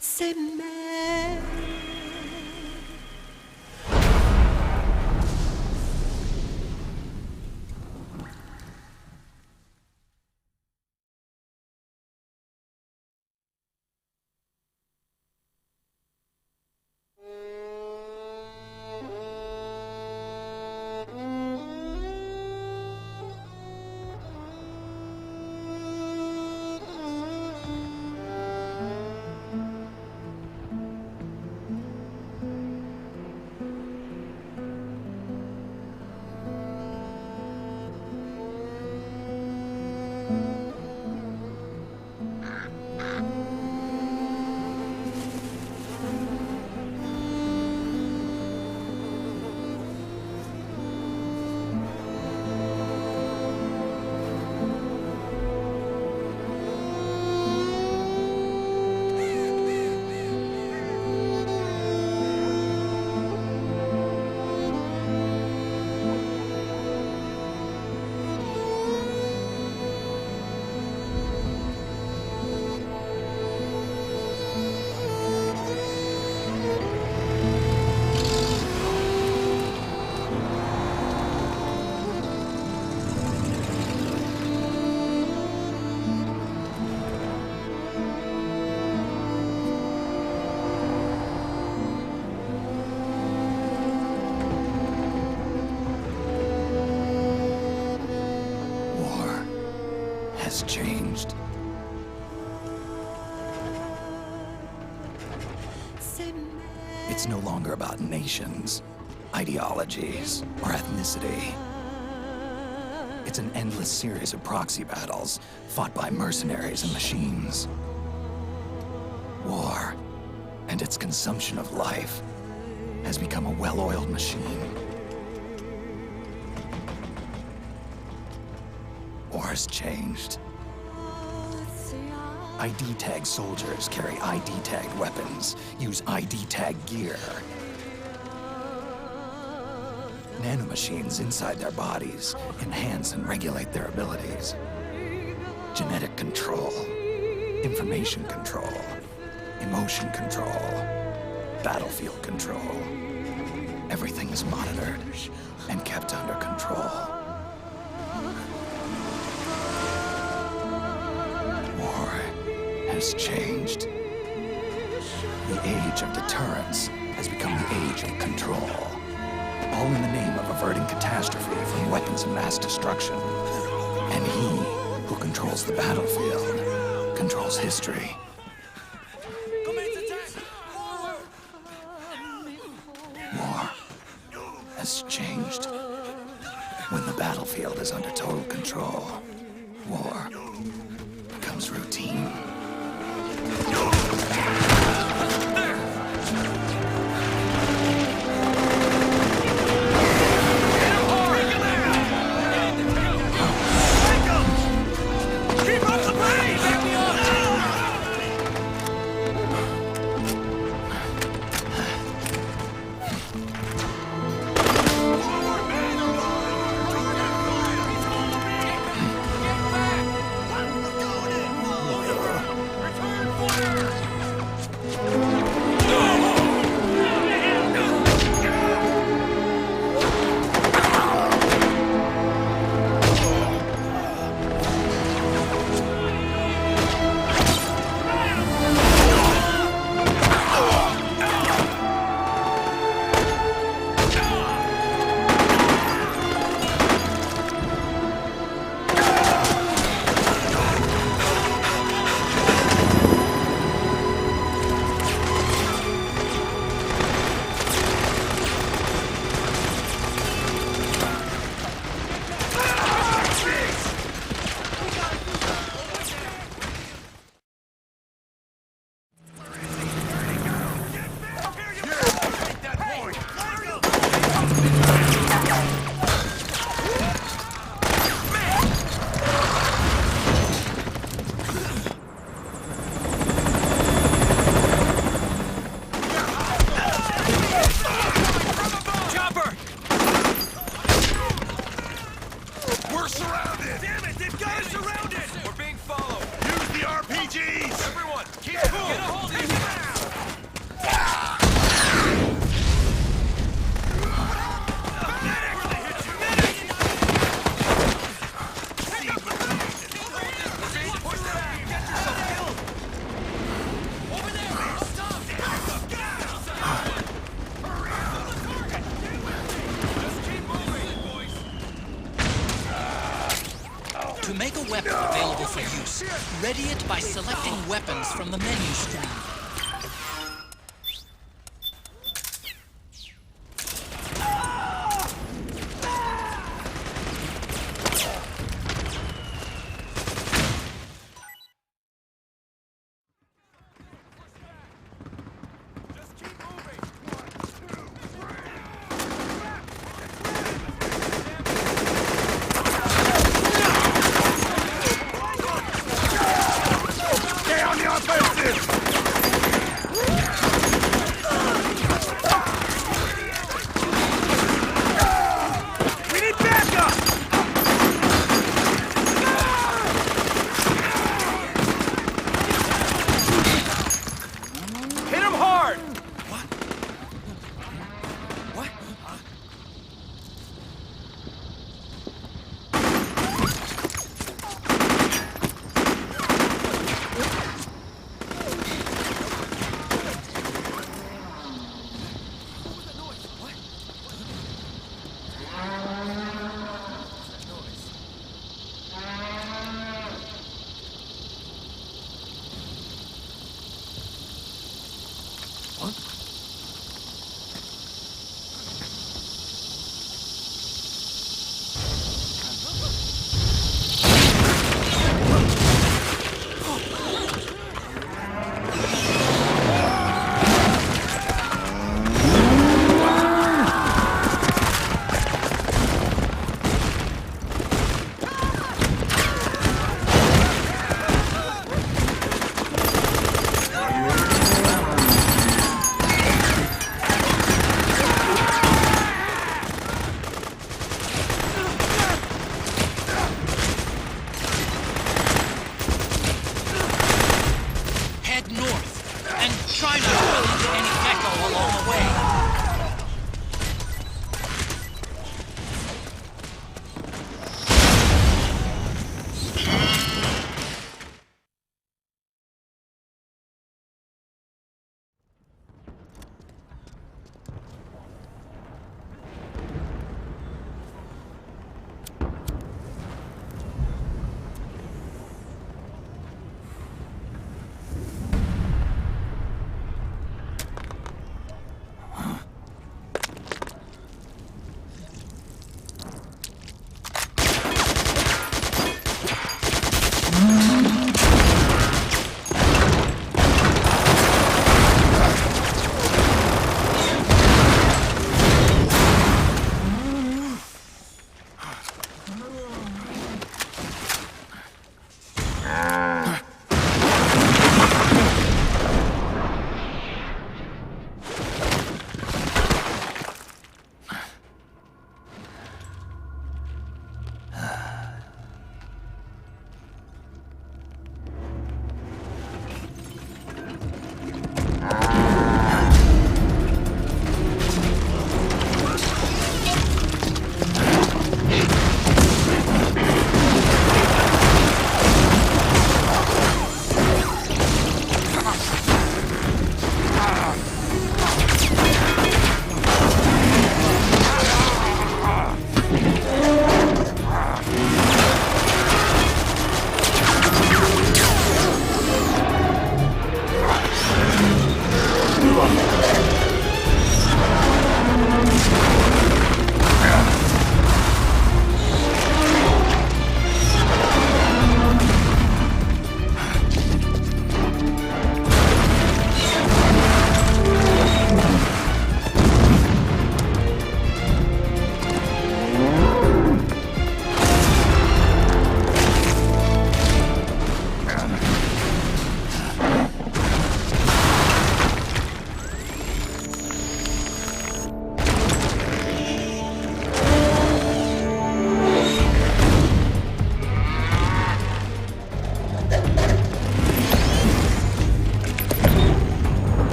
c'est mer. Changed. It's no longer about nations, ideologies, or ethnicity. It's an endless series of proxy battles fought by mercenaries and machines. War, and its consumption of life, has become a well-oiled machine. War's changed. ID tag soldiers carry ID tagged weapons, use ID tag gear. Nanomachines inside their bodies enhance and regulate their abilities. Genetic control, information control, emotion control, battlefield control. Everything is monitored and kept under control. Has changed. The age of deterrence has become the age of control. All in the name of averting catastrophe from weapons of mass destruction. And he who controls the battlefield controls history. War has changed. When the battlefield is under total control, war becomes routine. To make a weapon available for use, ready it by selecting weapons from the menu screen. Stay on the offensive!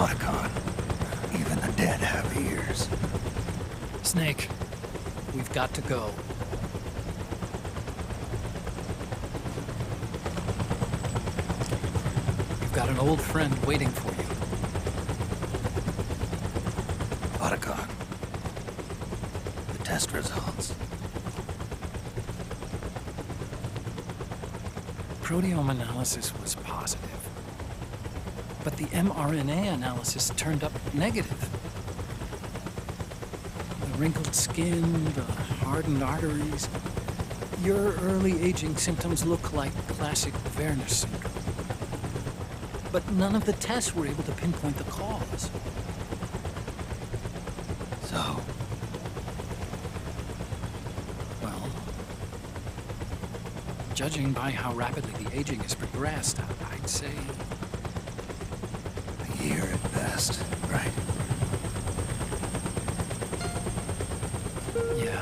Otacon, even the dead have ears. Snake, we've got to go. You've got an old friend waiting for you. Otacon, the test results. Proteome analysis was positive, but the mRNA analysis turned up negative. The wrinkled skin, the hardened arteries. Your early aging symptoms look like classic Werner syndrome. But none of the tests were able to pinpoint the cause. So, Well, judging by how rapidly the aging has progressed, I'd say a year at best, right? yeah.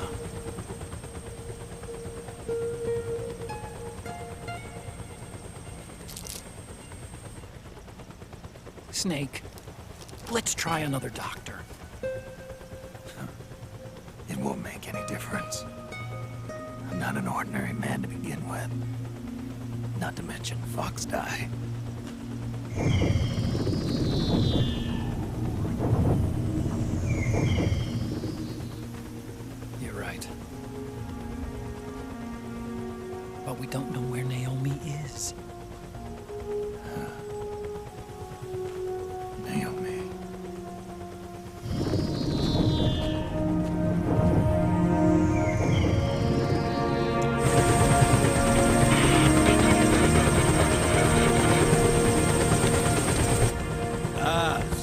Snake, let's try another doctor. It won't make any difference. I'm not an ordinary man to begin with. Not to mention Fox die. You're right. But we don't know where Naomi is. Naomi.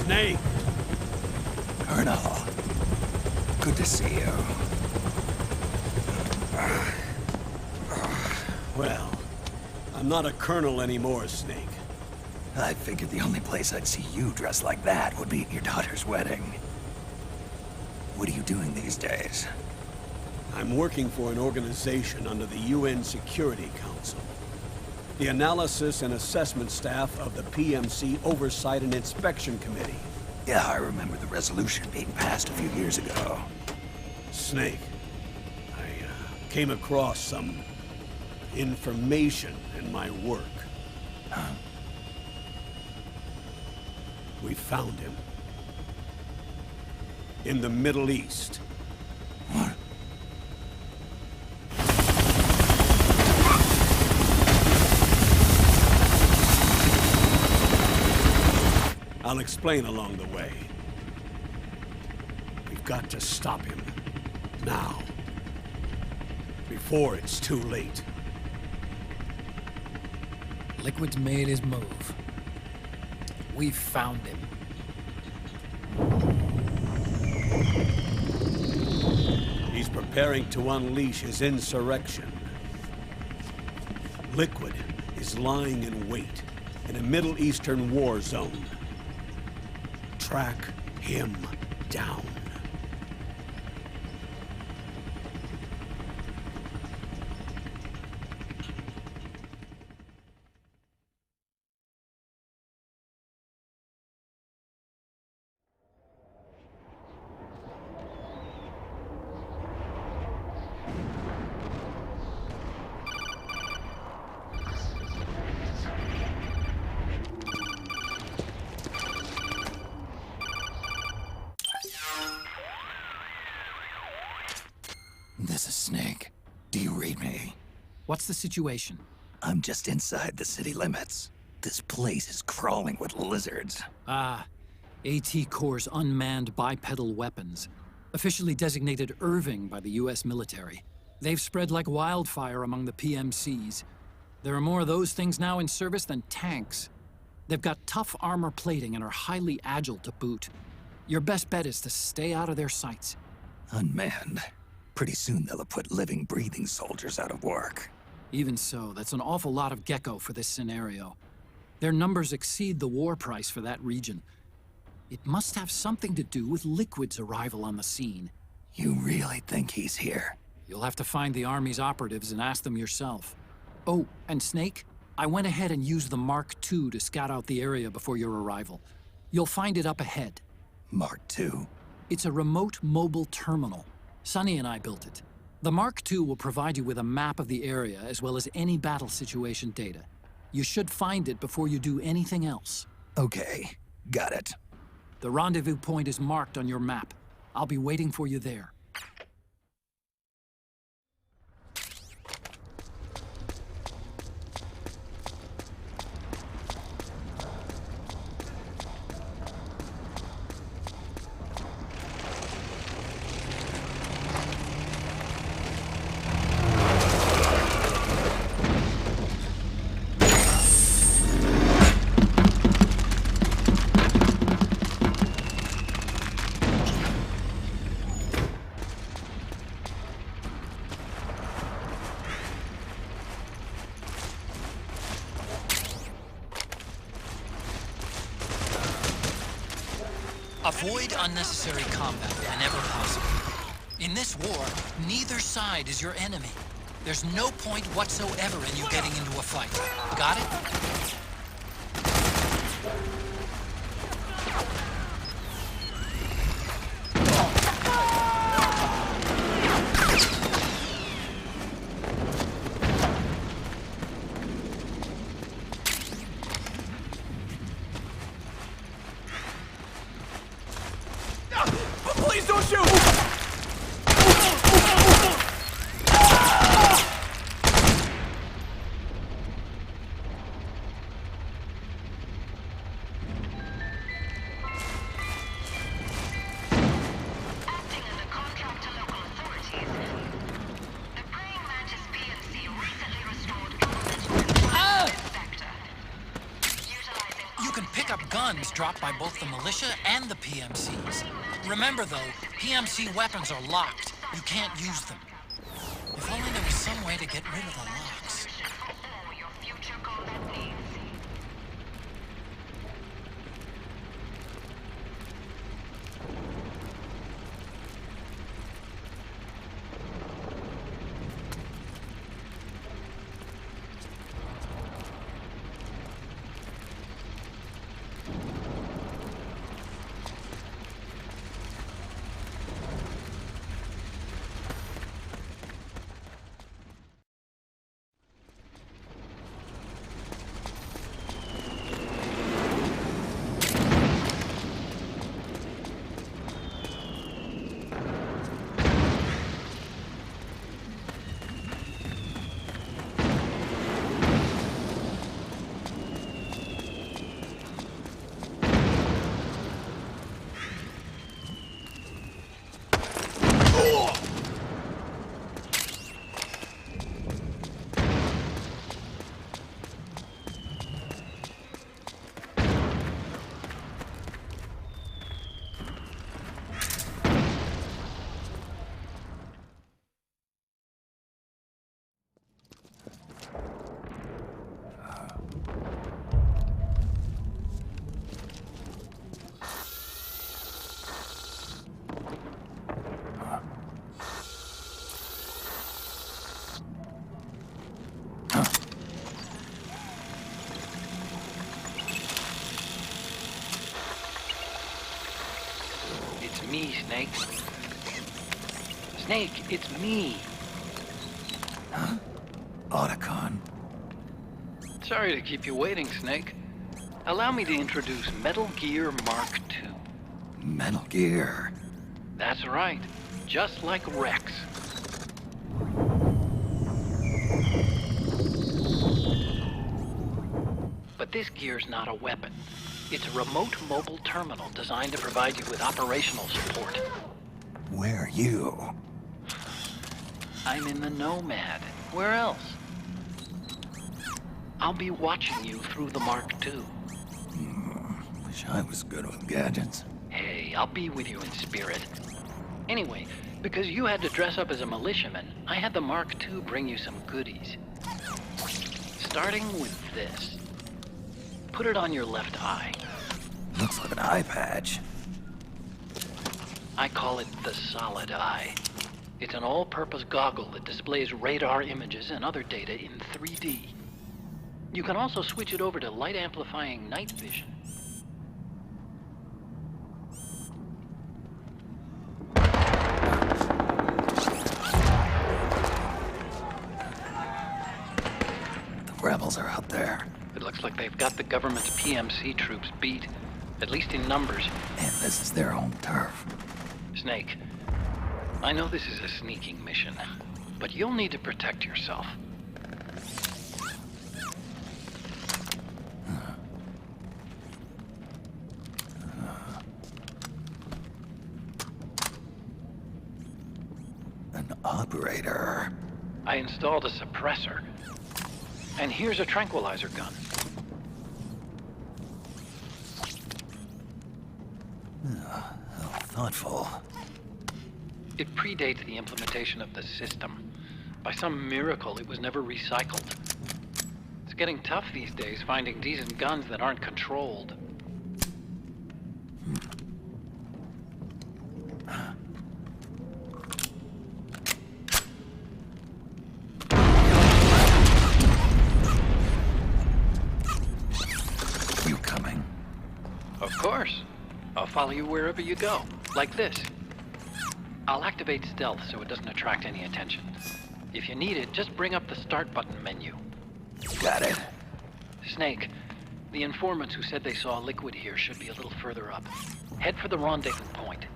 Snake! Colonel. Good to see you. Well, I'm not a colonel anymore, Snake. I figured the only place I'd see you dressed like that would be at your daughter's wedding. What are you doing these days? I'm working for an organization under the UN Security Council. The Analysis and Assessment Staff of the PMC Oversight and Inspection Committee. Yeah, I remember the resolution being passed a few years ago. Snake, I came across some information in my work. Huh? We found him. In the Middle East. What? I'll explain along the way. We've got to stop him. Now. Before it's too late. Liquid's made his move. We've found him. He's preparing to unleash his insurrection. Liquid is lying in wait in a Middle Eastern war zone. Track him down. This is Snake. Do you read me? What's the situation? I'm just inside the city limits. This place is crawling with lizards. Ah, AT Corps' unmanned bipedal weapons. Officially designated Irving by the US military. They've spread like wildfire among the PMCs. There are more of those things now in service than tanks. They've got tough armor plating and are highly agile to boot. Your best bet is to stay out of their sights. Unmanned. Pretty soon they'll have put living, breathing soldiers out of work. Even so, that's an awful lot of Gekko for this scenario. Their numbers exceed the war price for that region. It must have something to do with Liquid's arrival on the scene. You really think he's here? You'll have to find the Army's operatives and ask them yourself. Oh, and Snake, I went ahead and used the Mark II to scout out the area before your arrival. You'll find it up ahead. Mark II. It's a remote mobile terminal. Sonny and I built it. The Mark II will provide you with a map of the area as well as any battle situation data. You should find it before you do anything else. Okay, got it. The rendezvous point is marked on your map. I'll be waiting for you there. Avoid unnecessary combat whenever possible. In this war, neither side is your enemy. There's no point whatsoever in you getting into a fight. Got it? Please don't shoot! Dropped by both the militia and the PMCs. Remember though, PMC weapons are locked. You can't use them. If only there was some way to get rid of the locks. Me, Snake. Snake, it's me. Huh? Otacon. Sorry to keep you waiting, Snake. Allow me to introduce Metal Gear Mark II. Metal Gear. That's right. Just like Rex. But this gear's not a weapon. It's a remote mobile terminal designed to provide you with operational support. Where are you? I'm in the Nomad. Where else? I'll be watching you through the Mark II. Wish I was good with gadgets. Hey, I'll be with you in spirit. Anyway, because you had to dress up as a militiaman, I had the Mark II bring you some goodies. Starting with this. Put it on your left eye. Looks like an eye patch. I call it the Solid Eye. It's an all-purpose goggle that displays radar images and other data in 3D. You can also switch it over to light-amplifying night vision. hell's are out there? It looks like they've got the government's PMC troops beat, at least in numbers. And this is their own turf. Snake, I know this is a sneaking mission, but you'll need to protect yourself. An operator. I installed a suppressor. And here's a tranquilizer gun. How thoughtful. It predates the implementation of the system. By some miracle, it was never recycled. It's getting tough these days finding decent guns that aren't controlled. You coming? Of course. I'll follow you wherever you go, like this. I'll activate stealth so it doesn't attract any attention. If you need it, just bring up the start button menu. Got it. Snake, the informants who said they saw liquid here should be a little further up. Head for the rendezvous point.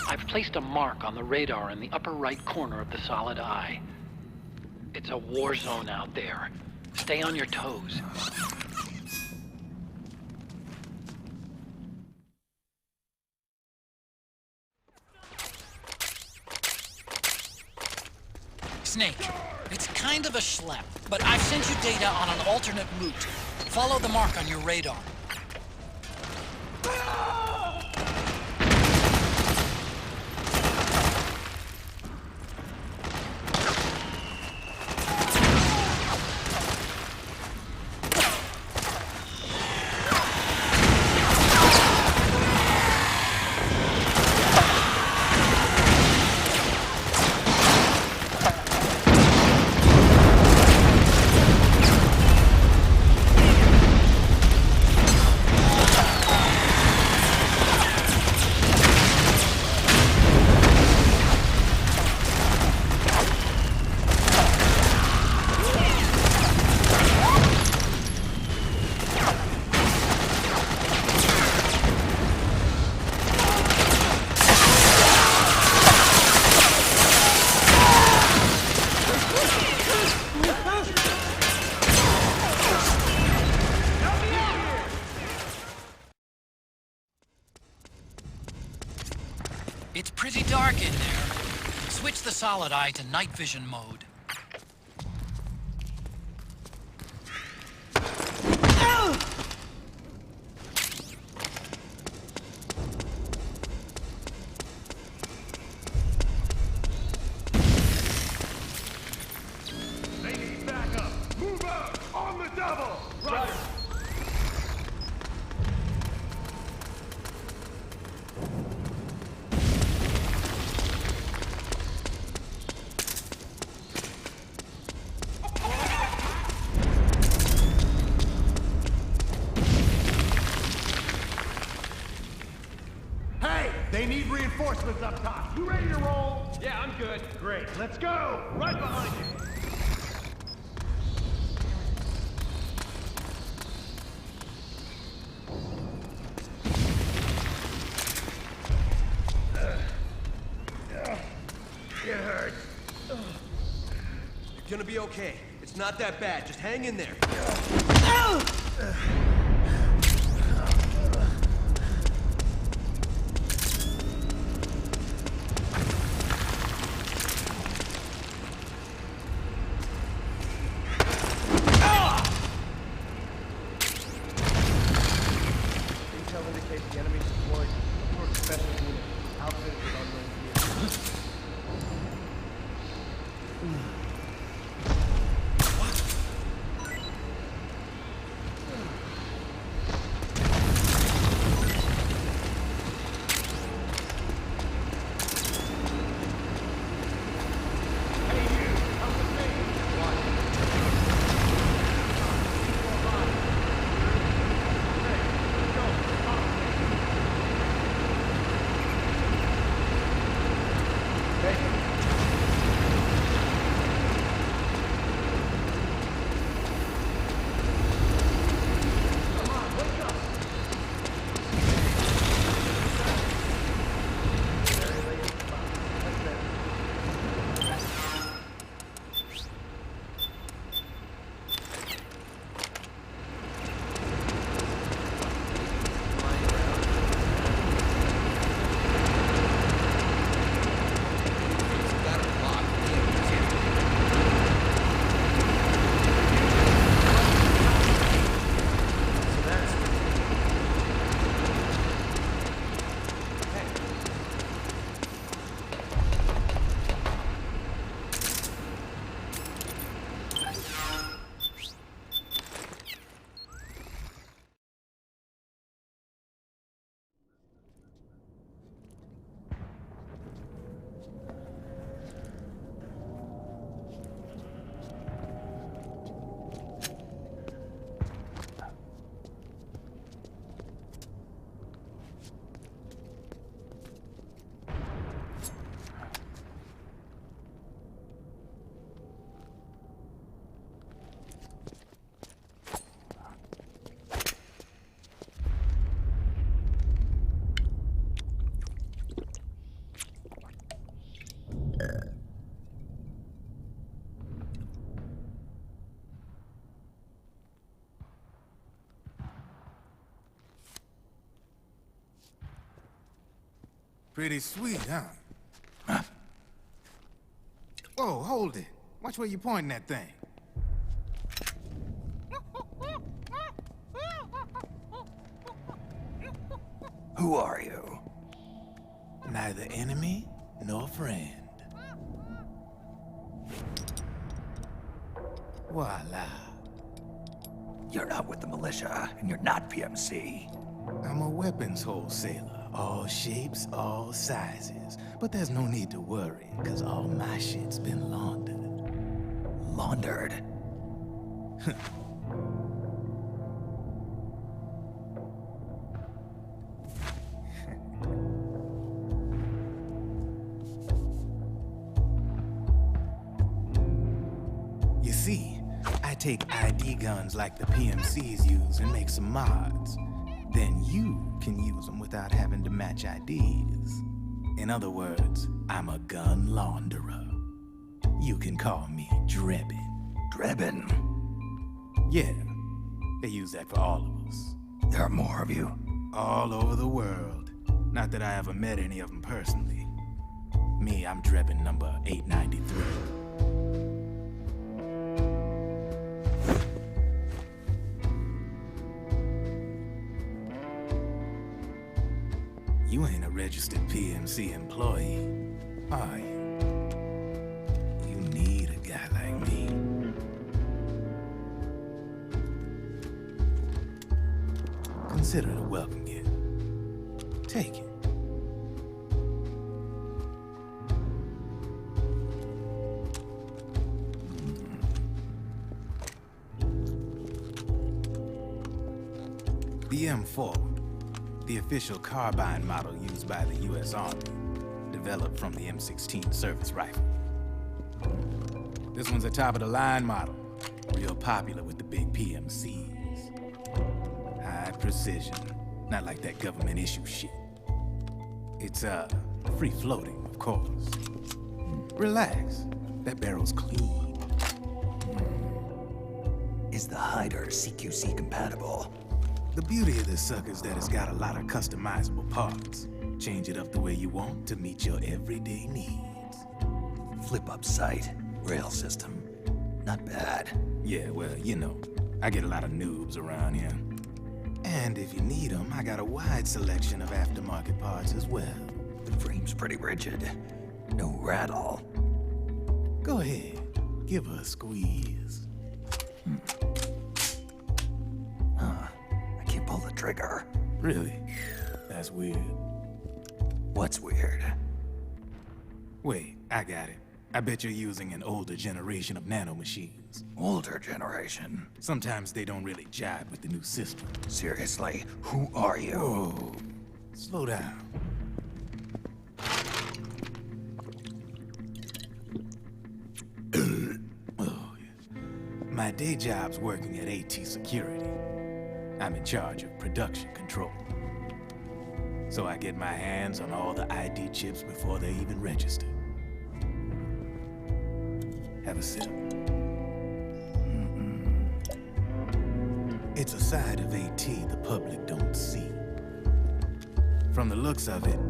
I've placed a mark on the radar in the upper right corner of the solid eye. It's a war zone out there. Stay on your toes. Snake, it's kind of a schlep, but I've sent you data on an alternate route. Follow the mark on your radar. It's pretty dark in there. Switch the solid eye to night vision mode. They need backup. Move out! On the double! Right! They need reinforcements up top. You ready to roll? Yeah, I'm good. Great. Let's go! Right behind you. It hurts. You're gonna be okay. It's not that bad. Just hang in there. The enemy deployed some sort of special unit, outfitted with unknown vehicles. Pretty sweet, huh? Whoa, hold it. Watch where you pointing that thing. Who are you? Neither enemy nor friend. Voila. You're not with the militia, and you're not PMC. I'm a weapons wholesaler. All shapes, all sizes. But there's no need to worry, because all my shit's been laundered. Laundered? You see, I take ID guns like the PMCs use and make some mods. Then you can use them without having to match IDs. In other words, I'm a gun launderer. You can call me Drebin. Drebin? Yeah, they use that for all of us. There are more of you? All over the world. Not that I ever met any of them personally. Me, I'm Drebin number 893. You ain't a registered PMC employee, are you? You need a guy like me. Consider it a welcome gift. Take it. The M4. The official carbine model used by the U.S. Army, developed from the M16 service rifle. This one's a top-of-the-line model, real popular with the big PMCs. High precision, not like that government-issue shit. It's, free-floating, of course. Relax, that barrel's clean. Is the hider CQC compatible? The beauty of this sucker's that it's got a lot of customizable parts. Change it up the way you want to meet your everyday needs. Flip-up sight, rail system. Not bad. Yeah, well, you know, I get a lot of noobs around here. And if you need them, I got a wide selection of aftermarket parts as well. The frame's pretty rigid. No rattle. Go ahead, give her a squeeze. Pull the trigger. Really? That's weird. What's weird? Wait, I got it. I bet you're using an older generation of nanomachines. Older generation? Sometimes they don't really jive with the new system. Seriously, who are you? Whoa. Slow down. Oh, yeah. My day job's working at AT Security. I'm in charge of production control. So I get my hands on all the ID chips before they even register. Have a sip. It's a side of AT the public don't see. From the looks of it,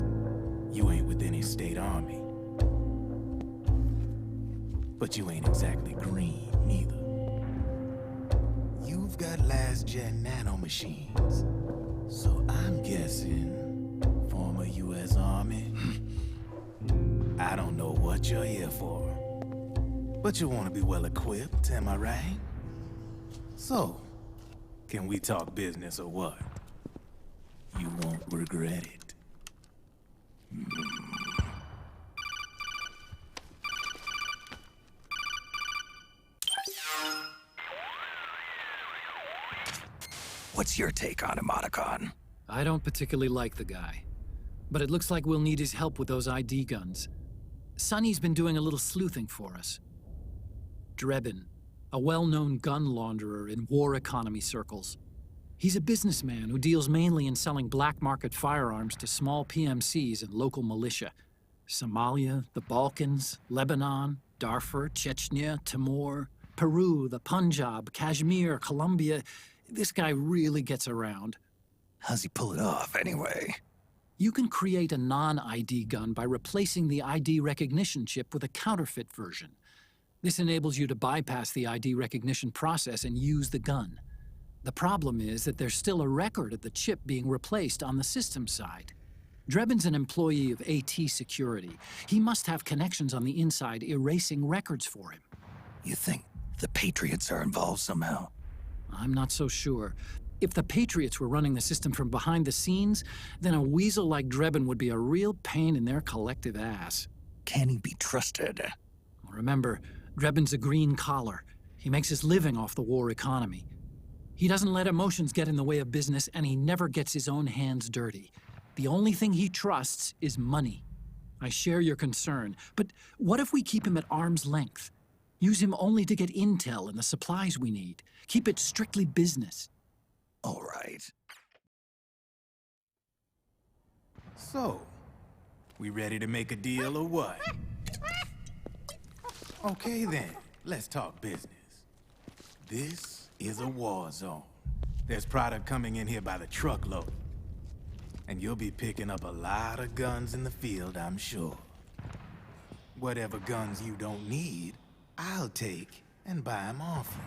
you ain't with any state army. But you ain't exactly green, neither. You've got last-gen nanomachines. So I'm guessing former U.S. Army. I don't know what you're here for. But you want to be well-equipped, am I right? So, can we talk business or what? You won't regret it. What's your take on Emoticon? I don't particularly like the guy, but it looks like we'll need his help with those ID guns. Sonny's been doing a little sleuthing for us. Drebin, a well-known gun launderer in war economy circles. He's a businessman who deals mainly in selling black market firearms to small PMCs and local militia. Somalia, the Balkans, Lebanon, Darfur, Chechnya, Timor, Peru, the Punjab, Kashmir, Colombia. This guy really gets around. How's he pull it off, anyway? You can create a non-ID gun by replacing the ID recognition chip with a counterfeit version. This enables you to bypass the ID recognition process and use the gun. The problem is that there's still a record of the chip being replaced on the system side. Drebin's an employee of AT Security. He must have connections on the inside erasing records for him. You think the Patriots are involved somehow? I'm not so sure. If the Patriots were running the system from behind the scenes, then a weasel like Drebin would be a real pain in their collective ass. Can he be trusted? Remember, Drebin's a green collar. He makes his living off the war economy. He doesn't let emotions get in the way of business, and he never gets his own hands dirty. The only thing he trusts is money. I share your concern, but what if we keep him at arm's length? Use him only to get intel and the supplies we need. Keep it strictly business. All right. So, we ready to make a deal or what? Okay then, let's talk business. This is a war zone. There's product coming in here by the truckload. And you'll be picking up a lot of guns in the field, I'm sure. Whatever guns you don't need, I'll take and buy them off you.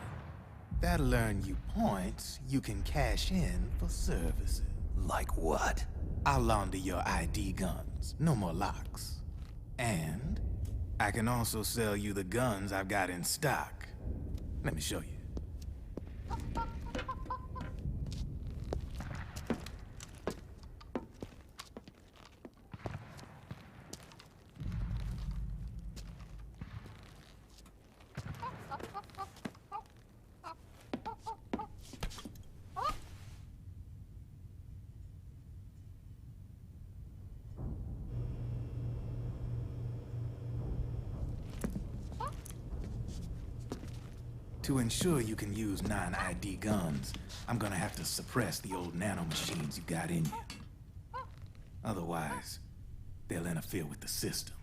That'll earn you points you can cash in for services. Like what? I'll launder your ID guns, no more locks. And I can also sell you the guns I've got in stock. Let me show you. To ensure you can use non-ID guns, I'm gonna have to suppress the old nanomachines you got in you. Otherwise, they'll interfere with the system.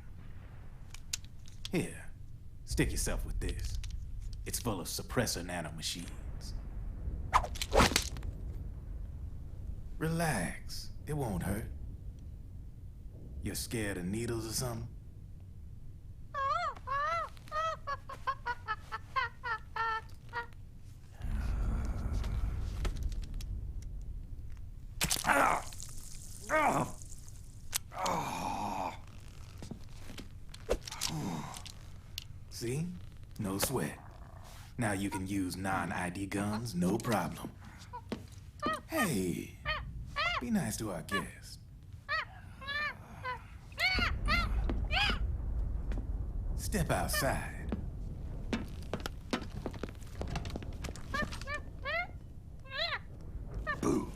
Here, stick yourself with this. It's full of suppressor nanomachines. Relax, it won't hurt. You're scared of needles or something? See? No sweat. Now you can use non-ID guns, no problem. Hey, be nice to our guest. Step outside. Boo.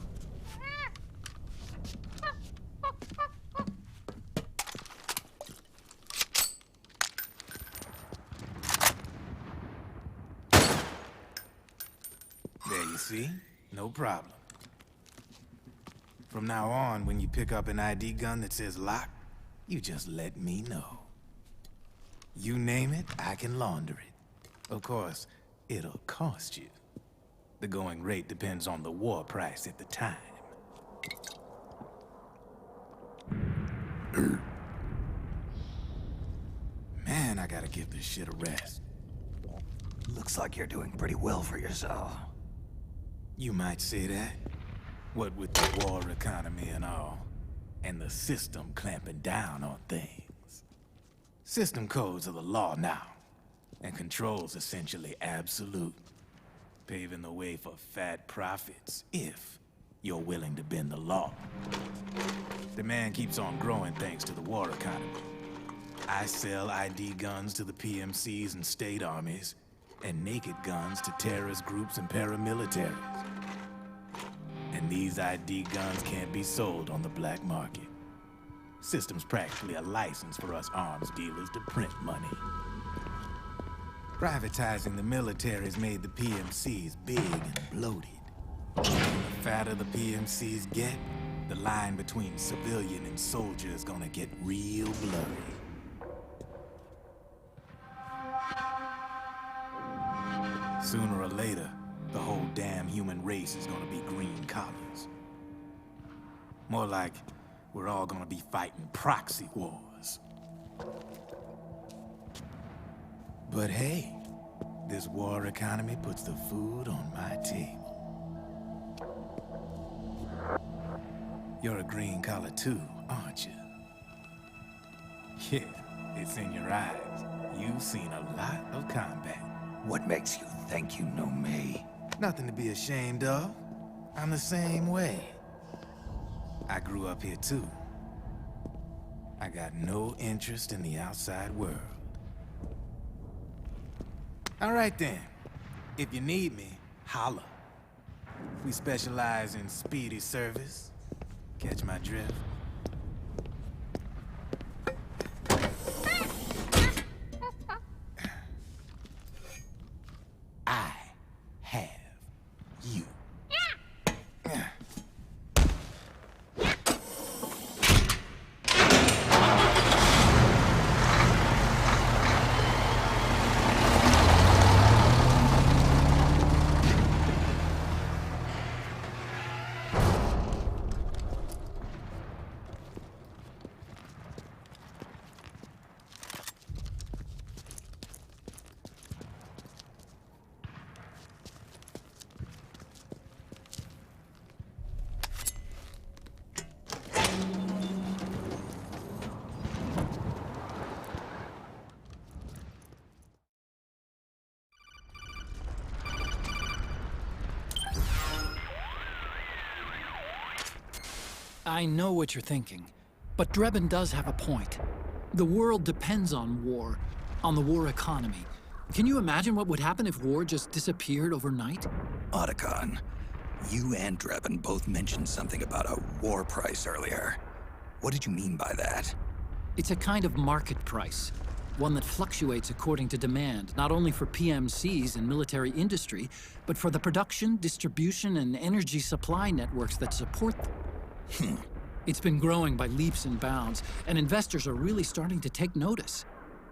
There you see? No problem. From now on, when you pick up an ID gun that says lock, you just let me know. You name it, I can launder it. Of course, it'll cost you. The going rate depends on the war price at the time. Man, I gotta give this shit a rest. Looks like you're doing pretty well for yourself. You might say that. What with the war economy and all, and the system clamping down on things. System codes are the law now, and control's essentially absolute, paving the way for fat profits if you're willing to bend the law. Demand keeps on growing thanks to the war economy. I sell ID guns to the PMCs and state armies, and naked guns to terrorist groups and paramilitaries. And these ID guns can't be sold on the black market. System's practically a license for us arms dealers to print money. Privatizing the military's made the PMCs big and bloated. The fatter the PMCs get, the line between civilian and soldier is gonna get real blurry. Sooner or later, the whole damn human race is gonna be green collars. More like we're all gonna be fighting proxy wars. But hey, this war economy puts the food on my table. You're a green collar too, aren't you? Yeah, it's in your eyes. You've seen a lot of combat. What makes you think you know me? Nothing to be ashamed of. I'm the same way. I grew up here too. I got no interest in the outside world. All right then. If you need me, holla. We specialize in speedy service. Catch my drift? I have you. I know what you're thinking, but Drebin does have a point. The world depends on war, on the war economy. Can you imagine what would happen if war just disappeared overnight? Otacon, you and Drebin both mentioned something about a war price earlier. What did you mean by that? It's a kind of market price, one that fluctuates according to demand, not only for PMCs and military industry, but for the production, distribution, and energy supply networks that support them. It's been growing by leaps and bounds, and investors are really starting to take notice.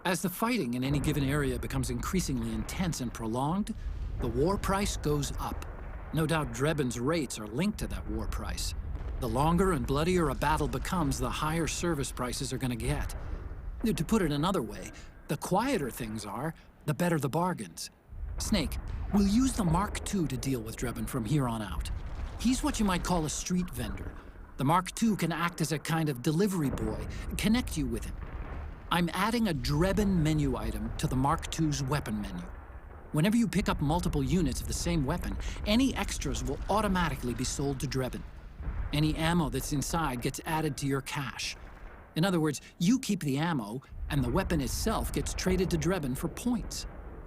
As the fighting in any given area becomes increasingly intense and prolonged, the war price goes up. No doubt Drebin's rates are linked to that war price. The longer and bloodier a battle becomes, the higher service prices are going to get. To put it another way, the quieter things are, the better the bargains. Snake, we'll use the Mark II to deal with Drebin from here on out. He's what you might call a street vendor. The Mark II can act as a kind of delivery boy, connect you with him. I'm adding a Drebin menu item to the Mark II's weapon menu. Whenever you pick up multiple units of the same weapon, any extras will automatically be sold to Drebin. Any ammo that's inside gets added to your cache. In other words, you keep the ammo, and the weapon itself gets traded to Drebin for points.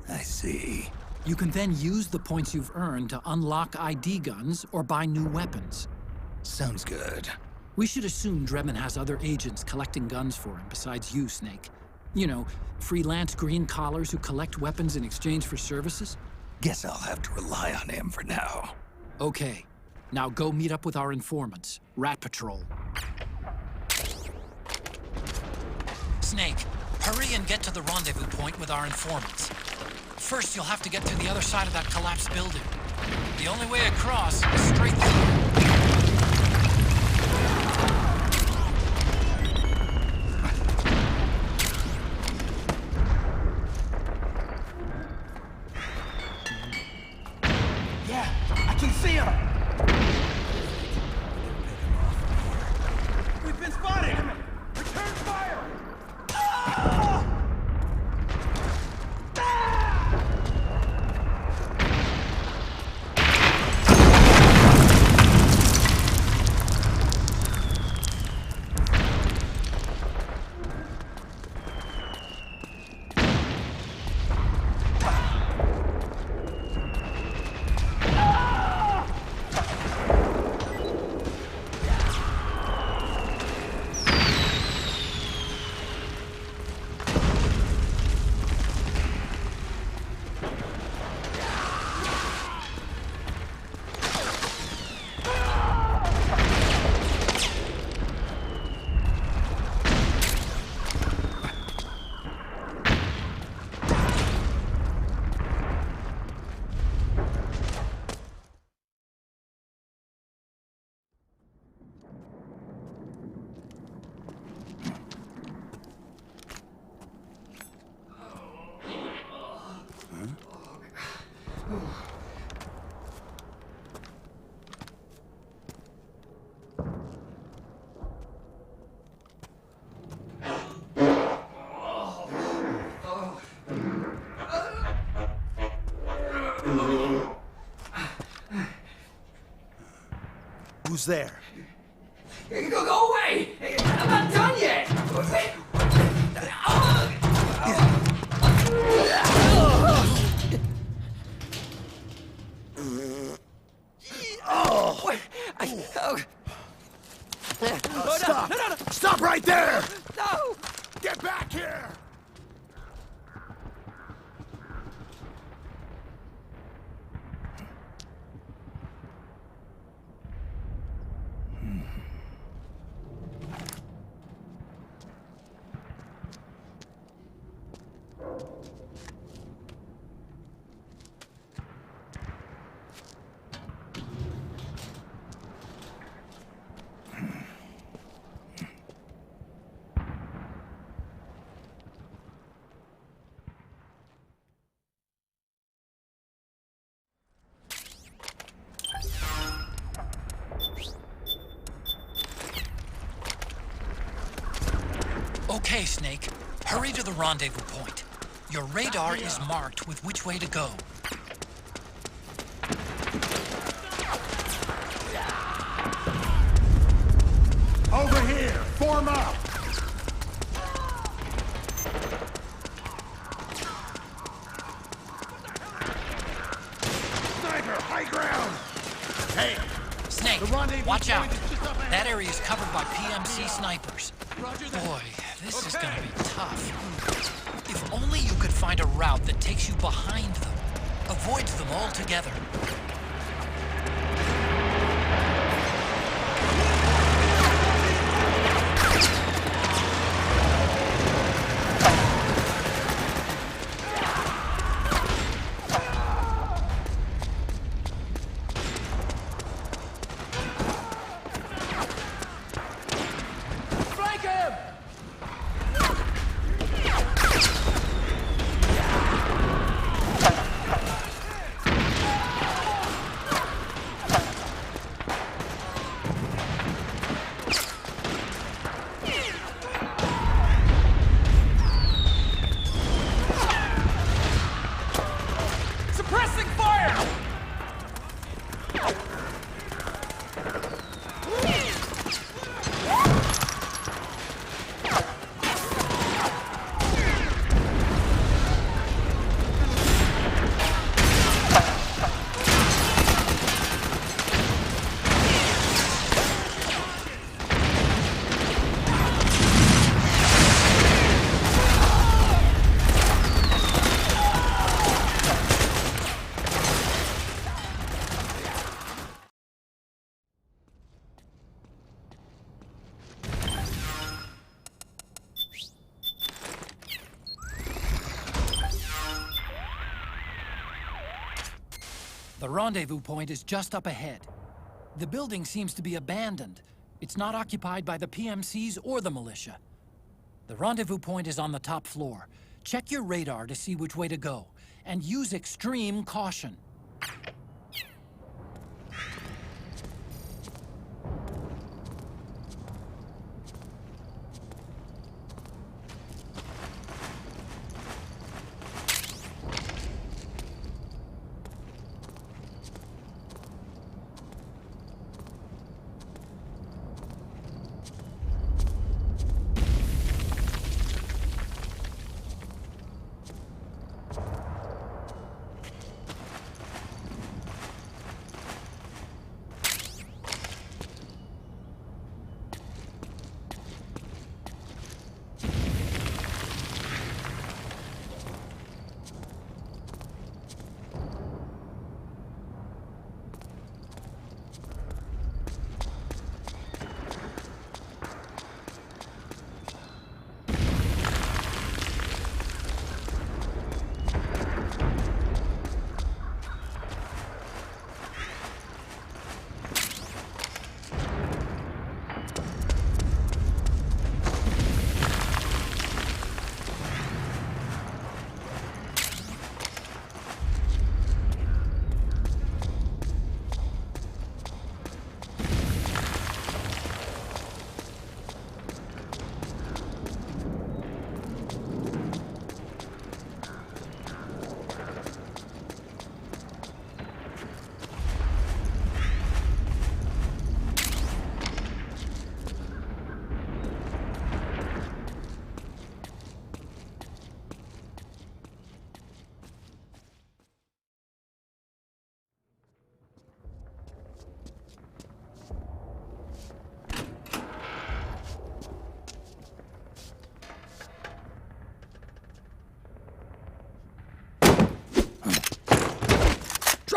I see. You can then use the points you've earned to unlock ID guns or buy new weapons. Sounds good. We should assume Drebin has other agents collecting guns for him besides you, Snake. You know, freelance green collars who collect weapons in exchange for services? Guess I'll have to rely on him for now. Okay. Now go meet up with our informants, Rat Patrol. Snake, hurry and get to the rendezvous point with our informants. First, you'll have to get to the other side of that collapsed building. The only way across is straight through. Yeah, I can see him! We've been spotted! Return fire! Who's there? Go away! I'm not done yet! Stop! No. Stop right there! No! Get back here! Okay, Snake. Hurry to the rendezvous point. Your radar is marked with which way to go. Over here! Form up! Sniper, high ground! Hey! Snake, watch out. That area is covered by PMC snipers. Boy, this is gonna be tough. If only you could find a route that takes you behind them, avoids them altogether. The rendezvous point is just up ahead. The building seems to be abandoned. It's not occupied by the PMCs or the militia. The rendezvous point is on the top floor. Check your radar to see which way to go, and use extreme caution.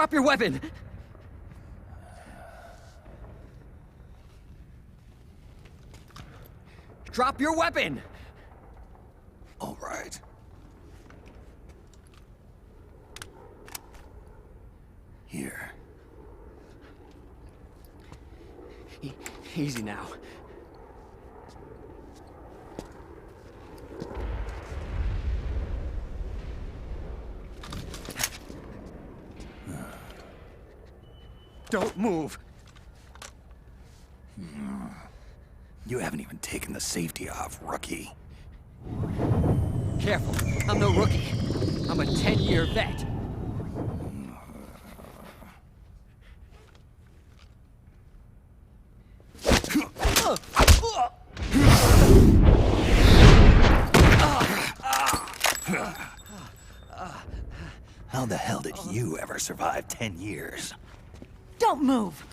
Drop your weapon! Drop your weapon! All right. Here. Easy now. Don't move! You haven't even taken the safety off, rookie. Careful, I'm no rookie. I'm a 10-year vet. How the hell did you ever survive 10 years? Don't move!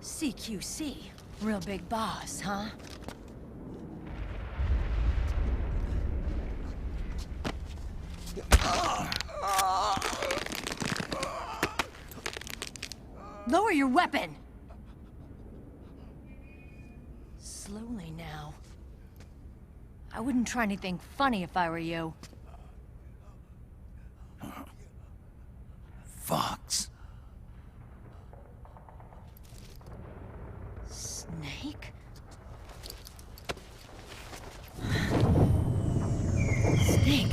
CQC. Real big boss, huh? Lower your weapon! Slowly now. I wouldn't try anything funny if I were you. Fox. Snake? Snake?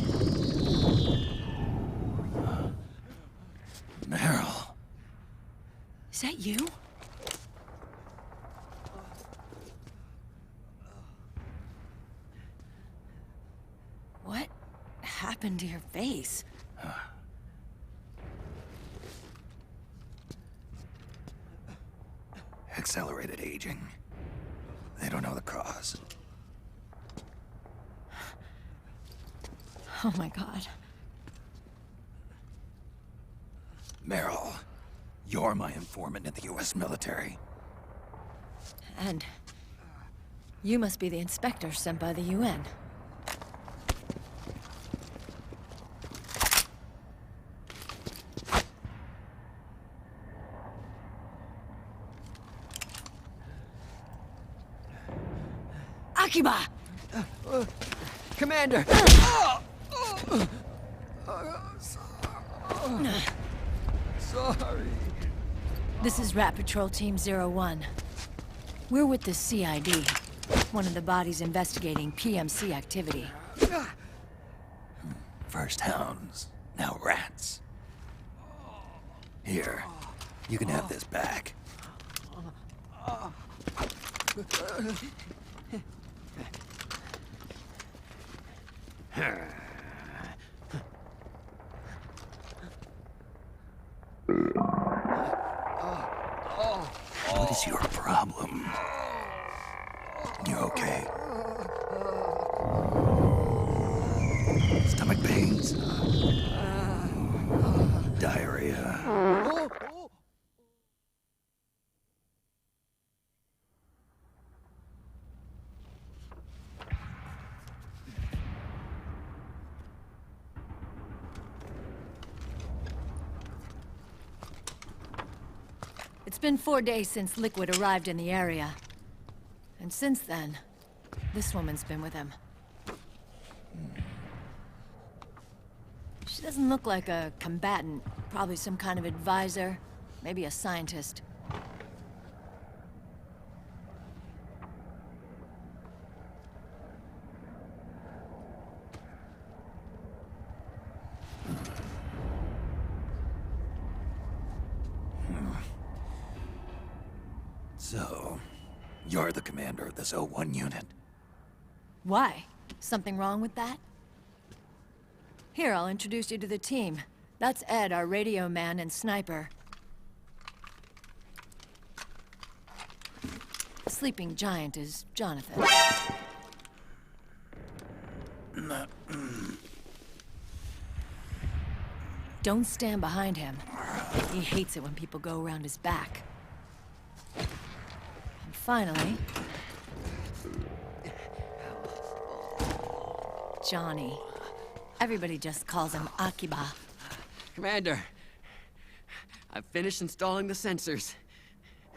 Meryl. Is that you? What happened to your face? Accelerated aging. They don't know the cause. Oh my god. Meryl, you're my informant in the U.S. military. And you must be the inspector sent by the UN. Akiba! Commander! Sorry. This is Rat Patrol Team 01. We're with the CID, one of the bodies investigating PMC activity. First hounds, now rats. Here, you can have this back. What is your problem? You okay? Stomach pains? Diarrhea? It's been 4 days since Liquid arrived in the area. And since then, this woman's been with him. She doesn't look like a combatant. Probably some kind of advisor, maybe a scientist. So, you're the commander of this O1 unit? Why? Something wrong with that? Here, I'll introduce you to the team. That's Ed, our radio man and sniper. The sleeping giant is Jonathan. Don't stand behind him. He hates it when people go around his back. And finally... Johnny. Everybody just calls him Akiba. Commander, I've finished installing the sensors.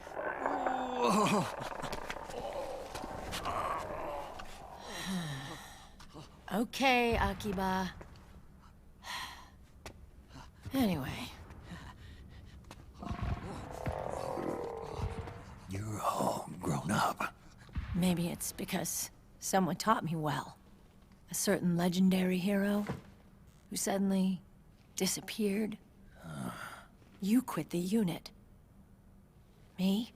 Whoa. Okay, Akiba. Anyway. You're all grown up. Maybe it's because someone taught me well. A certain legendary hero who suddenly disappeared. You quit the unit. Me?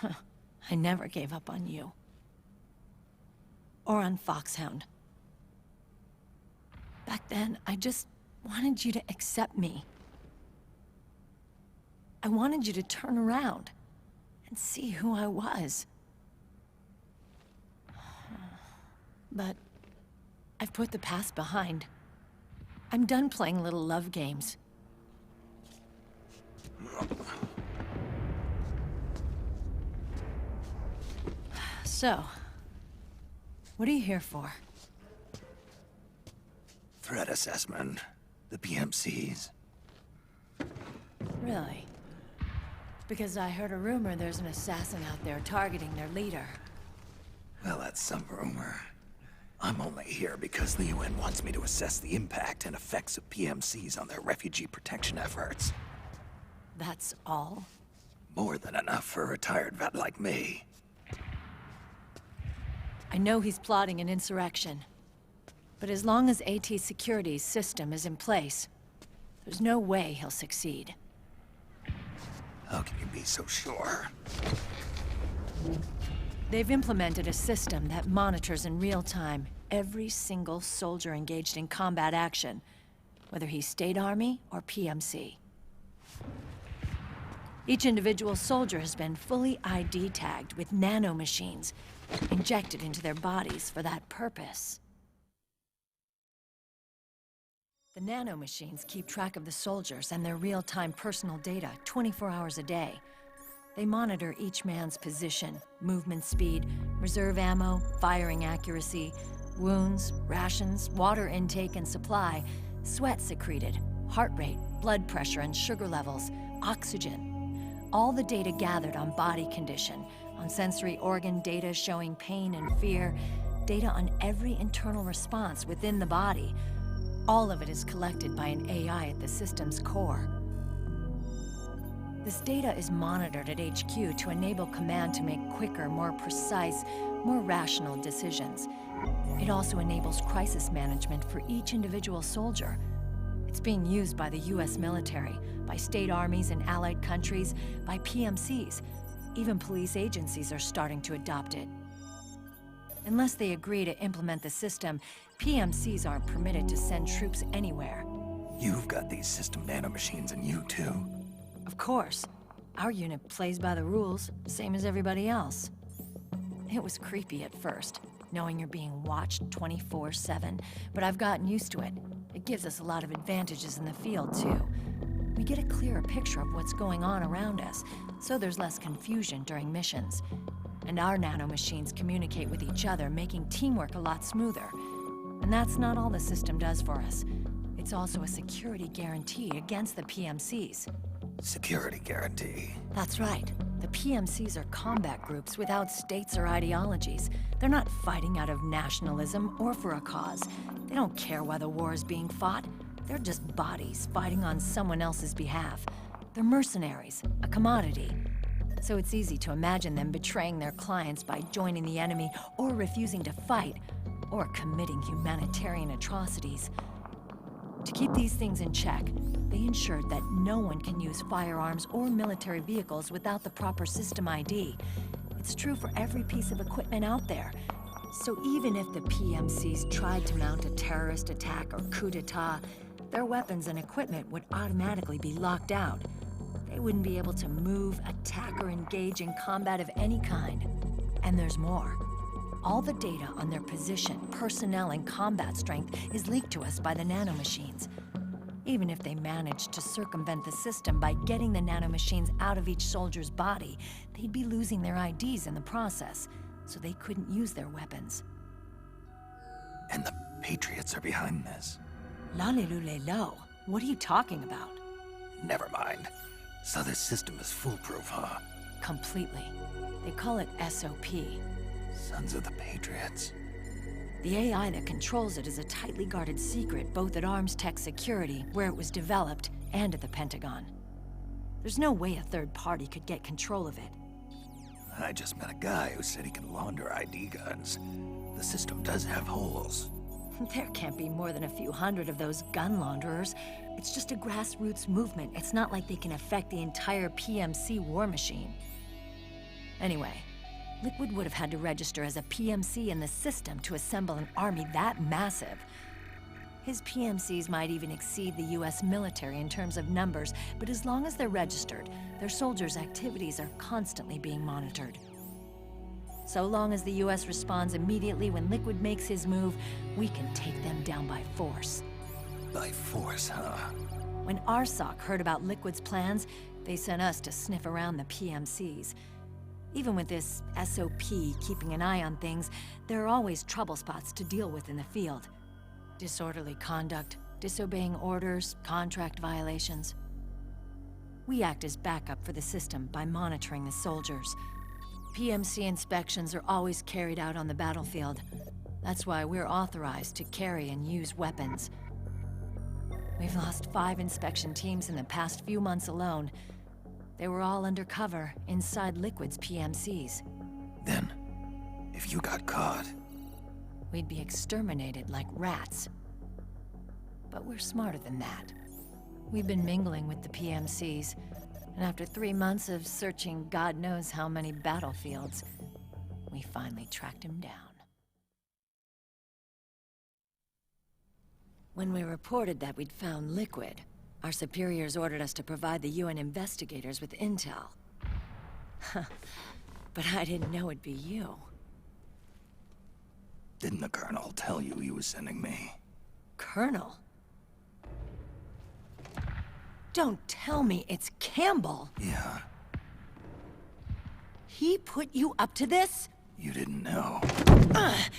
I never gave up on you. Or on Foxhound. Back then, I just wanted you to accept me. I wanted you to turn around and see who I was. But I've put the past behind. I'm done playing little love games. So, what are you here for? Threat assessment. The PMCs. Really? Because I heard a rumor there's an assassin out there targeting their leader. Well, that's some rumor. I'm only here because the UN wants me to assess the impact and effects of PMCs on their refugee protection efforts. That's all? More than enough for a retired vet like me. I know he's plotting an insurrection. But as long as AT Security's system is in place, there's no way he'll succeed. How can you be so sure? They've implemented a system that monitors in real time every single soldier engaged in combat action, whether he's State Army or PMC. Each individual soldier has been fully ID tagged with nanomachines injected into their bodies for that purpose. The nanomachines keep track of the soldiers and their real-time personal data 24 hours a day. They monitor each man's position, movement speed, reserve ammo, firing accuracy, wounds, rations, water intake and supply, sweat secreted, heart rate, blood pressure and sugar levels, oxygen. All the data gathered on body condition, on sensory organ data showing pain and fear, data on every internal response within the body. All of it is collected by an AI at the system's core. This data is monitored at HQ to enable command to make quicker, more precise, more rational decisions. It also enables crisis management for each individual soldier. It's being used by the US military, by state armies in allied countries, by PMCs. Even police agencies are starting to adopt it. Unless they agree to implement the system, PMCs aren't permitted to send troops anywhere. You've got these system nanomachines in you too. Of course. Our unit plays by the rules, same as everybody else. It was creepy at first, knowing you're being watched 24/7, but I've gotten used to it. It gives us a lot of advantages in the field, too. We get a clearer picture of what's going on around us, so there's less confusion during missions. And our nanomachines communicate with each other, making teamwork a lot smoother. And that's not all the system does for us. It's also a security guarantee against the PMCs. Security guarantee. That's right. The PMCs are combat groups without states or ideologies. They're not fighting out of nationalism or for a cause. They don't care why the war is being fought. They're just bodies fighting on someone else's behalf. They're mercenaries, a commodity. So it's easy to imagine them betraying their clients by joining the enemy or refusing to fight, or committing humanitarian atrocities. To keep these things in check, they ensured that no one can use firearms or military vehicles without the proper system ID. It's true for every piece of equipment out there. So even if the PMCs tried to mount a terrorist attack or coup d'etat, their weapons and equipment would automatically be locked out. They wouldn't be able to move, attack, or engage in combat of any kind. And there's more. All the data on their position, personnel, and combat strength is leaked to us by the nanomachines. Even if they managed to circumvent the system by getting the nanomachines out of each soldier's body, they'd be losing their IDs in the process, so they couldn't use their weapons. And the Patriots are behind this. Lalilulelo. What are you talking about? Never mind. So this system is foolproof, huh? Completely. They call it SOP. Sons of the Patriots. The AI that controls it is a tightly guarded secret, both at Arms Tech Security, where it was developed, and at the Pentagon. There's no way a third party could get control of it. I just met a guy who said he can launder ID guns. The system does have holes. There can't be more than a few hundred of those gun launderers. It's just a grassroots movement. It's not like they can affect the entire PMC war machine. Anyway, Liquid would have had to register as a PMC in the system to assemble an army that massive. His PMCs might even exceed the US military in terms of numbers, but as long as they're registered, their soldiers' activities are constantly being monitored. So long as the US responds immediately when Liquid makes his move, we can take them down by force. By force, huh? When RSOC heard about Liquid's plans, they sent us to sniff around the PMCs. Even with this SOP keeping an eye on things, there are always trouble spots to deal with in the field. Disorderly conduct, disobeying orders, contract violations. We act as backup for the system by monitoring the soldiers. PMC inspections are always carried out on the battlefield. That's why we're authorized to carry and use weapons. We've lost 5 inspection teams in the past few months alone. They were all undercover, inside Liquid's PMCs. Then, if you got caught... we'd be exterminated like rats. But we're smarter than that. We've been mingling with the PMCs, and after 3 months of searching God knows how many battlefields, we finally tracked him down. When we reported that we'd found Liquid, our superiors ordered us to provide the UN investigators with intel. But I didn't know it'd be you. Didn't the Colonel tell you he was sending me? Colonel? Don't tell me it's Campbell! Yeah. He put you up to this? You didn't know.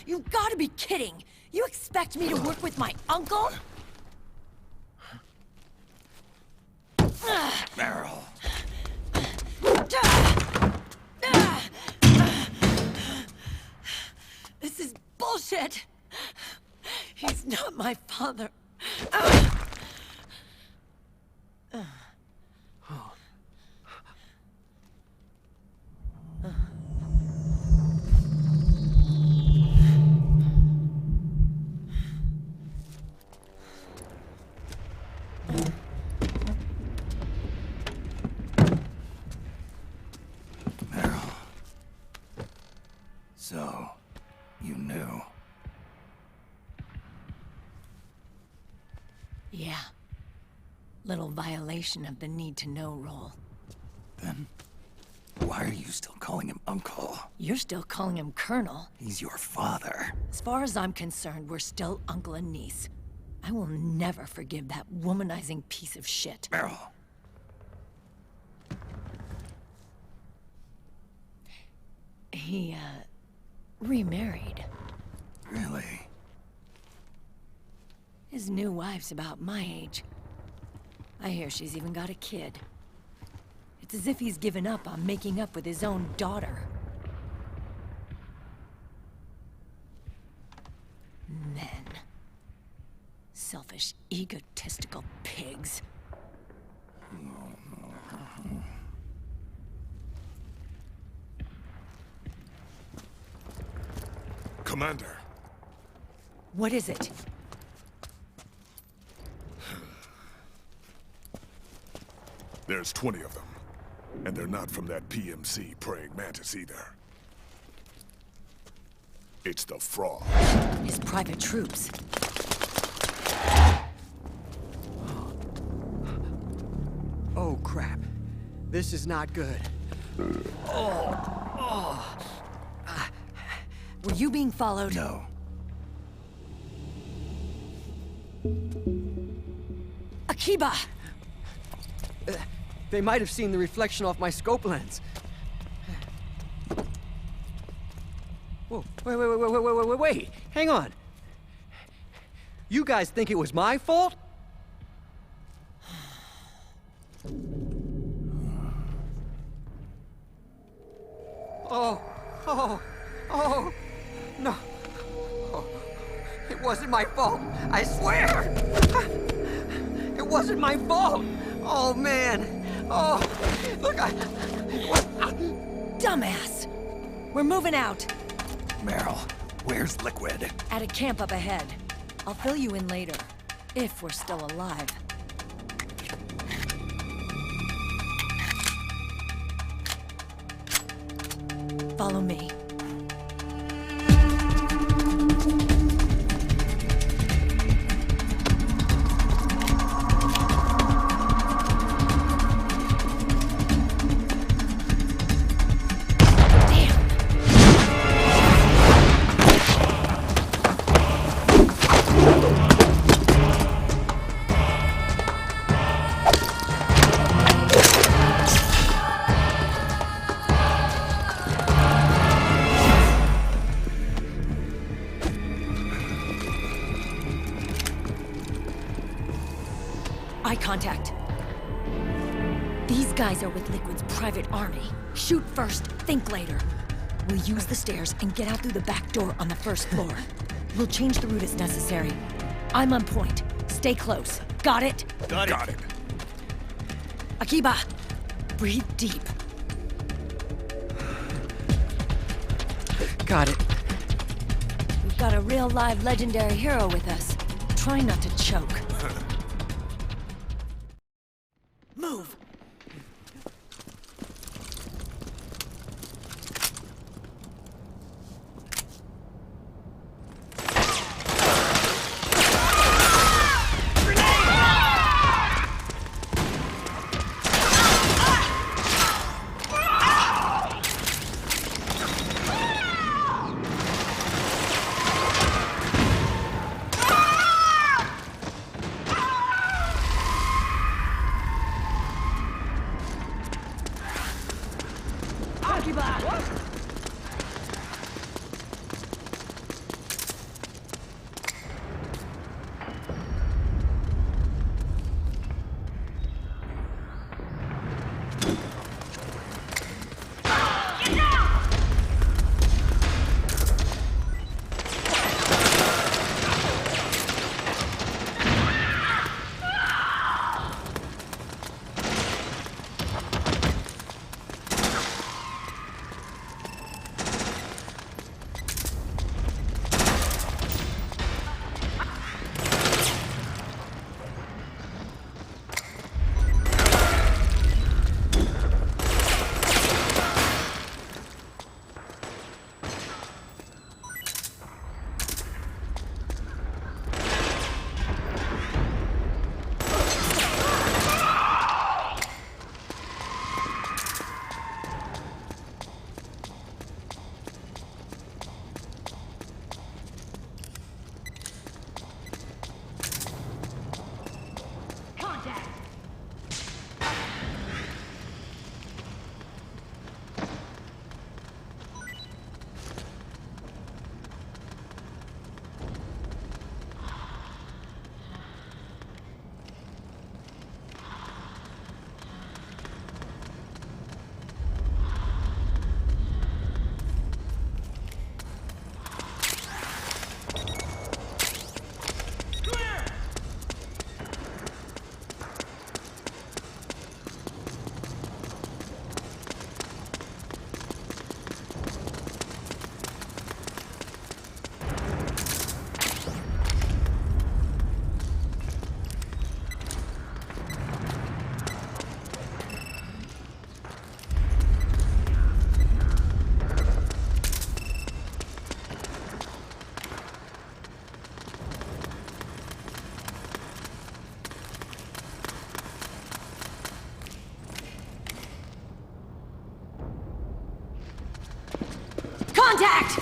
You gotta be kidding! You expect me to work with my uncle? Meryl. This is bullshit! He's not my father. Meryl. So, you knew. Yeah. Little violation of the need-to-know rule. Then, why are you still calling him Uncle? You're still calling him Colonel. He's your father. As far as I'm concerned, we're still uncle and niece. I will never forgive that womanizing piece of shit. Meryl. He, remarried. Really? His new wife's about my age. I hear she's even got a kid. It's as if he's given up on making up with his own daughter. Men. Selfish, egotistical pigs. Commander. What is it? There's 20 of them. And they're not from that PMC praying mantis either. It's the Frog. His private troops. Oh, crap. This is not good. Were you being followed? No. Akiba! They might have seen the reflection off my scope lens. Whoa, wait, hang on. You guys think it was my fault? Oh, no. Oh, it wasn't my fault, I swear! It wasn't my fault! Oh, man. Oh, look, Dumbass! We're moving out. Meryl, where's Liquid? At a camp up ahead. I'll fill you in later. If we're still alive. Follow me. Eye contact. These guys are with Liquid's private army. Shoot first, think later. We'll use the stairs and get out through the back door on the first floor. We'll change the route as necessary. I'm on point. Stay close. Got it? Got it. Akiba, breathe deep. got it. We've got a real live legendary hero with us. Try not to choke. Move! Contact!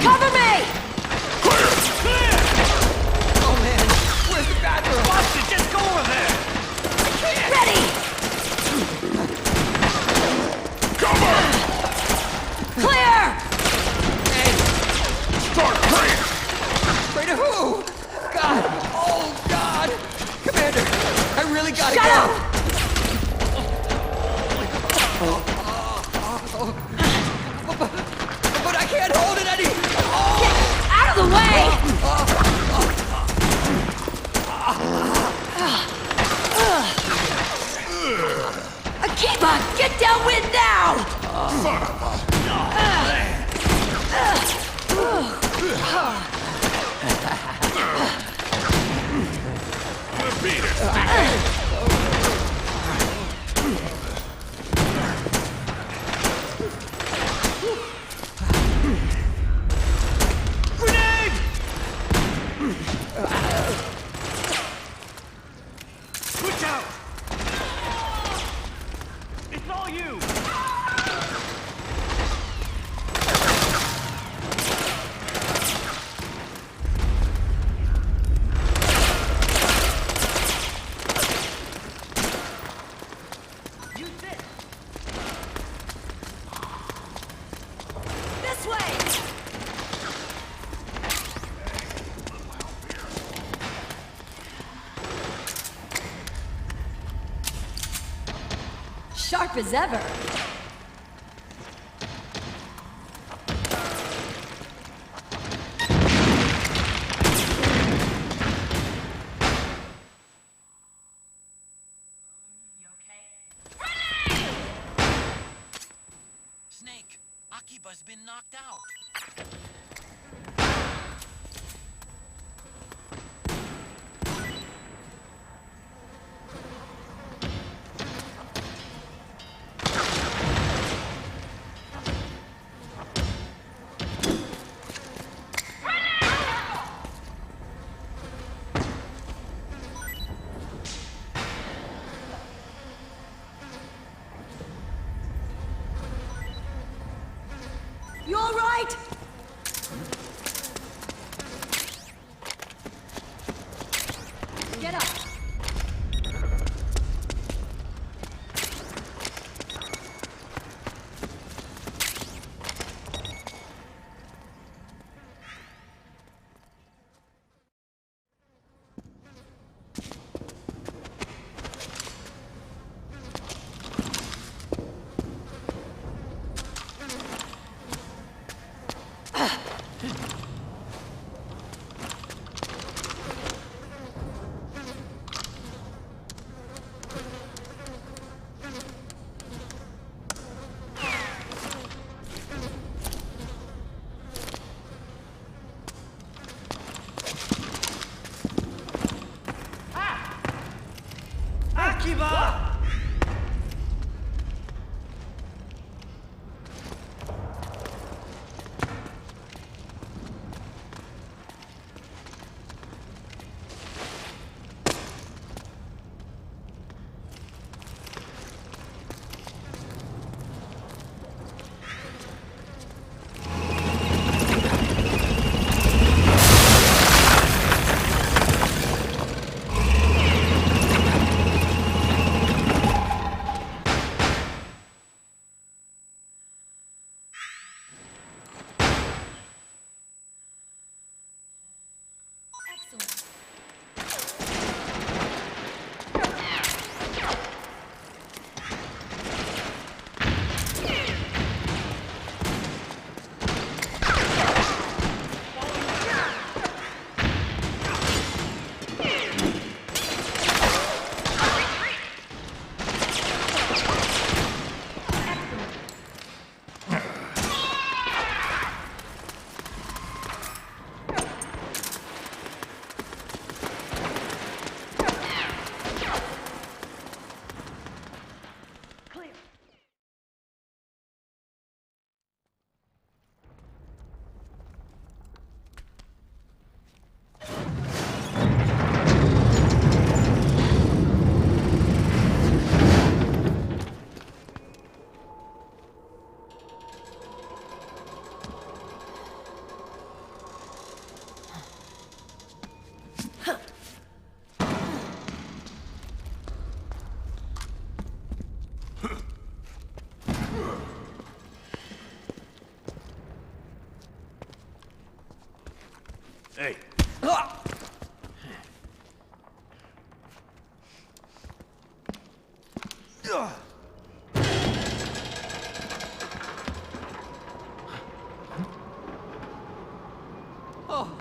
Cover me! Clear! Oh man, where's the bathroom? Watch it, just go the way! Akiba, get downwind now! Beat it. Switch out! It's all you! Use this! This way! Sharp as ever. Snake, Akiba's been knocked out. You all right? Get up. Akiba! Hey. Oh,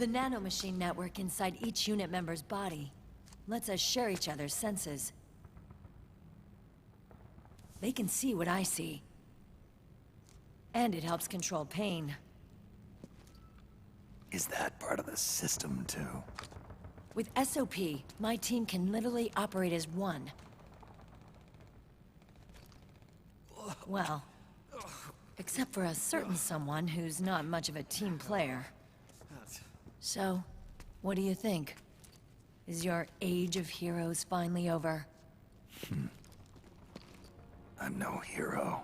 The nanomachine network inside each unit member's body lets us share each other's senses. They can see what I see. And it helps control pain. Is that part of the system, too? With SOP, my team can literally operate as one. Well, except for a certain someone who's not much of a team player. So, what do you think? Is your age of heroes finally over? I'm no hero.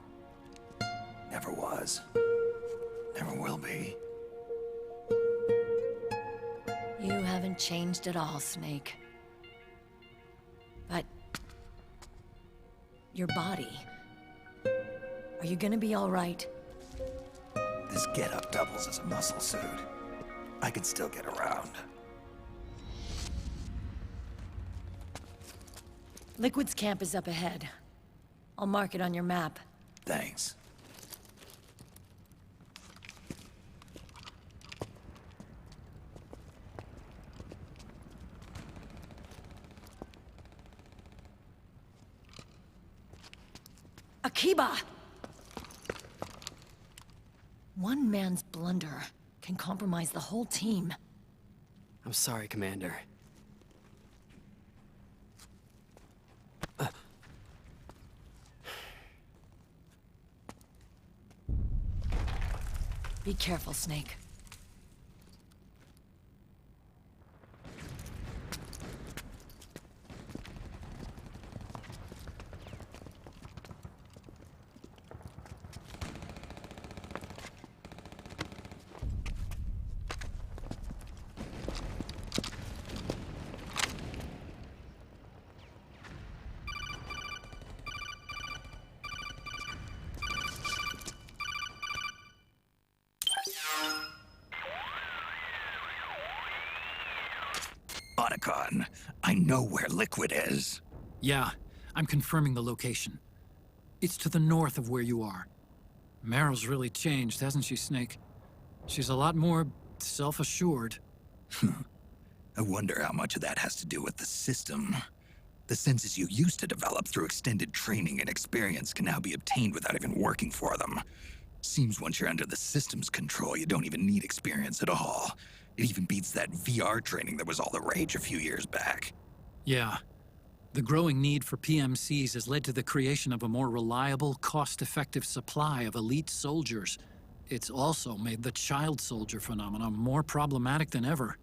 Never was. Never will be. You haven't changed at all, Snake. But... your body... are you gonna be all right? This getup doubles as a muscle suit. I can still get around. Liquid's camp is up ahead. I'll mark it on your map. Thanks. Akiba! One man's blunder can compromise the whole team. I'm sorry, Commander. Be careful, Snake. I know where Liquid is. Yeah, I'm confirming the location. It's to the north of where you are. Meryl's really changed, hasn't she, Snake? She's a lot more self-assured. I wonder how much of that has to do with the system. The senses you used to develop through extended training and experience can now be obtained without even working for them. Seems once you're under the system's control, you don't even need experience at all. It even beats that VR training that was all the rage a few years back. Yeah. The growing need for PMCs has led to the creation of a more reliable, cost-effective supply of elite soldiers. It's also made the child soldier phenomenon more problematic than ever.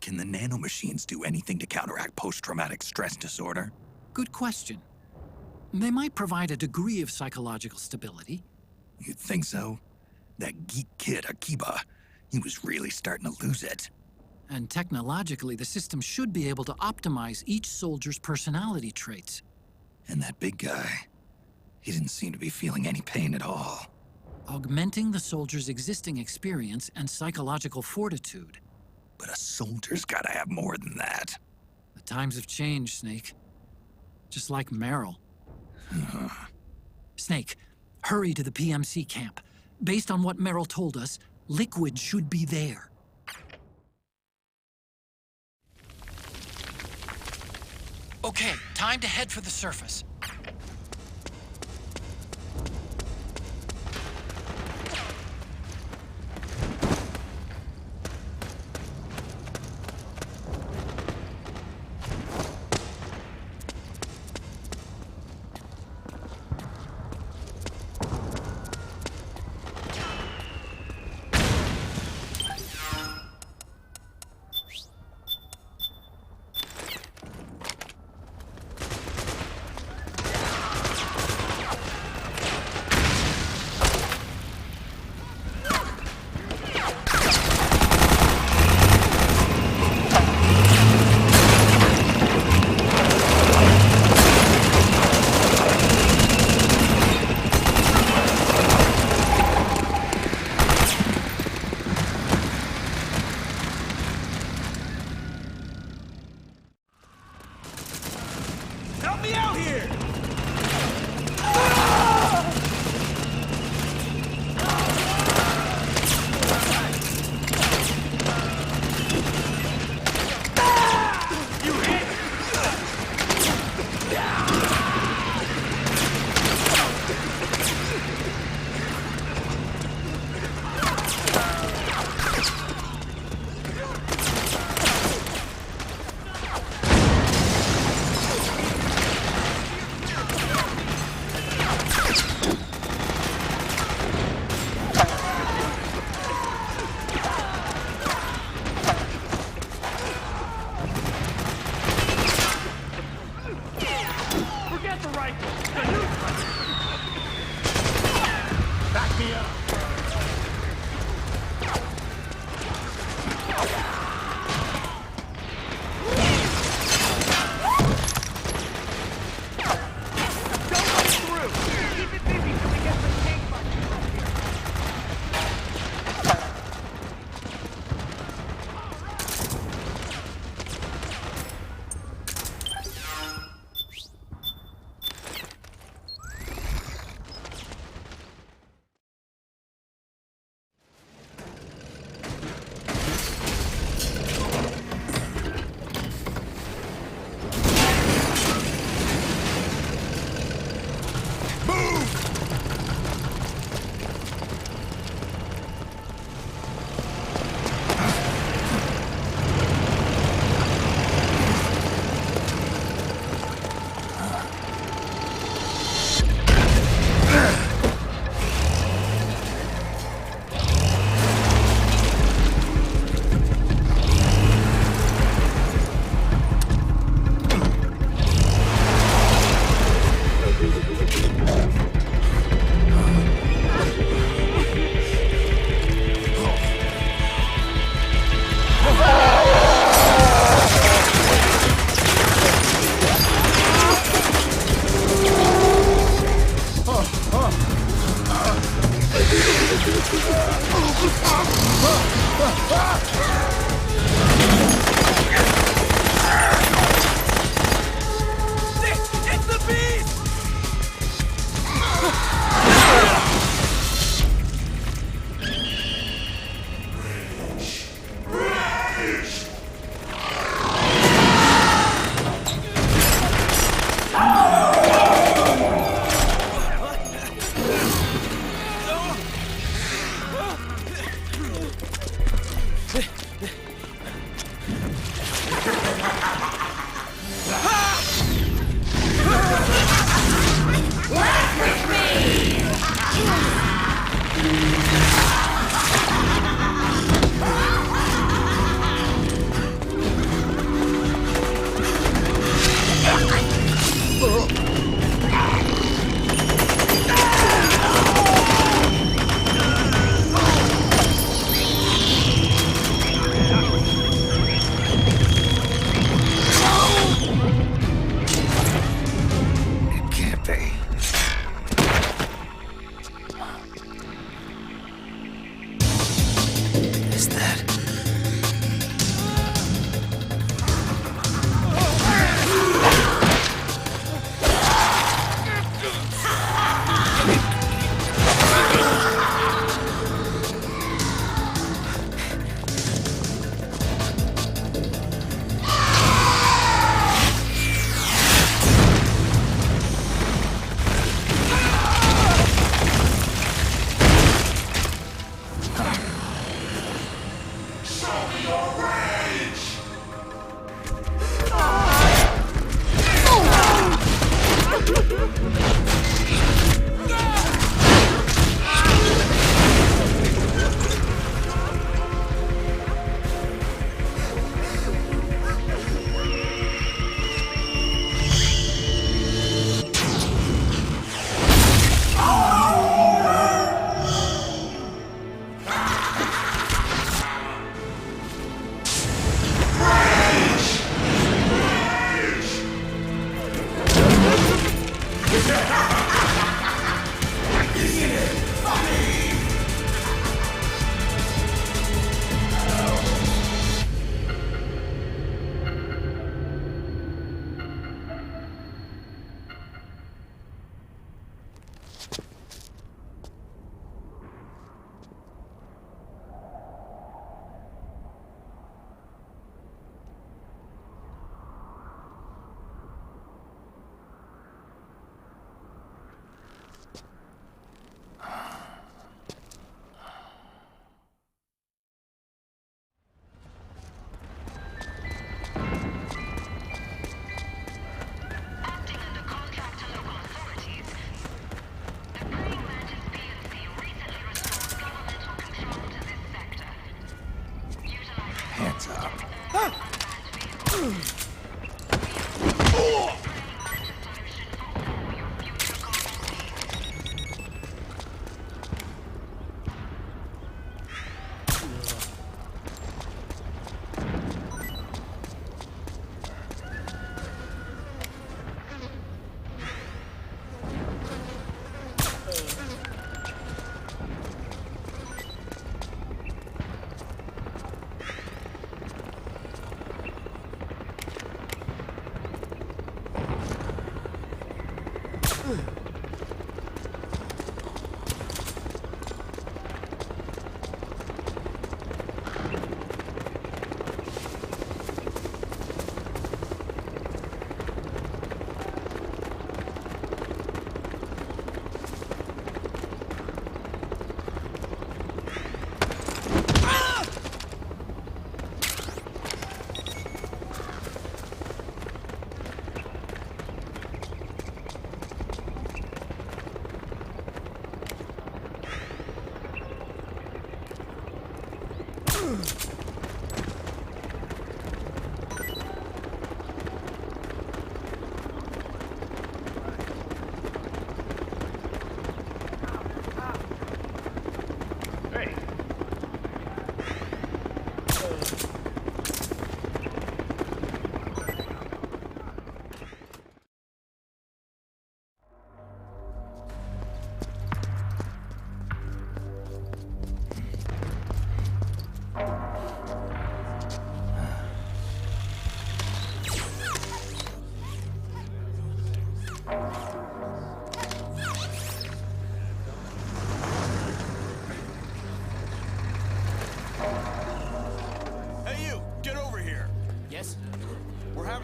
Can the nanomachines do anything to counteract post-traumatic stress disorder? Good question. They might provide a degree of psychological stability. You'd think so? That geek kid, Akiba, he was really starting to lose it. And technologically, the system should be able to optimize each soldier's personality traits. And that big guy, he didn't seem to be feeling any pain at all. Augmenting the soldier's existing experience and psychological fortitude. But a soldier's gotta have more than that. The times have changed, Snake. Just like Meryl. Snake, hurry to the PMC camp. Based on what Meryl told us, Liquid should be there. Okay, time to head for the surface. It's the beast!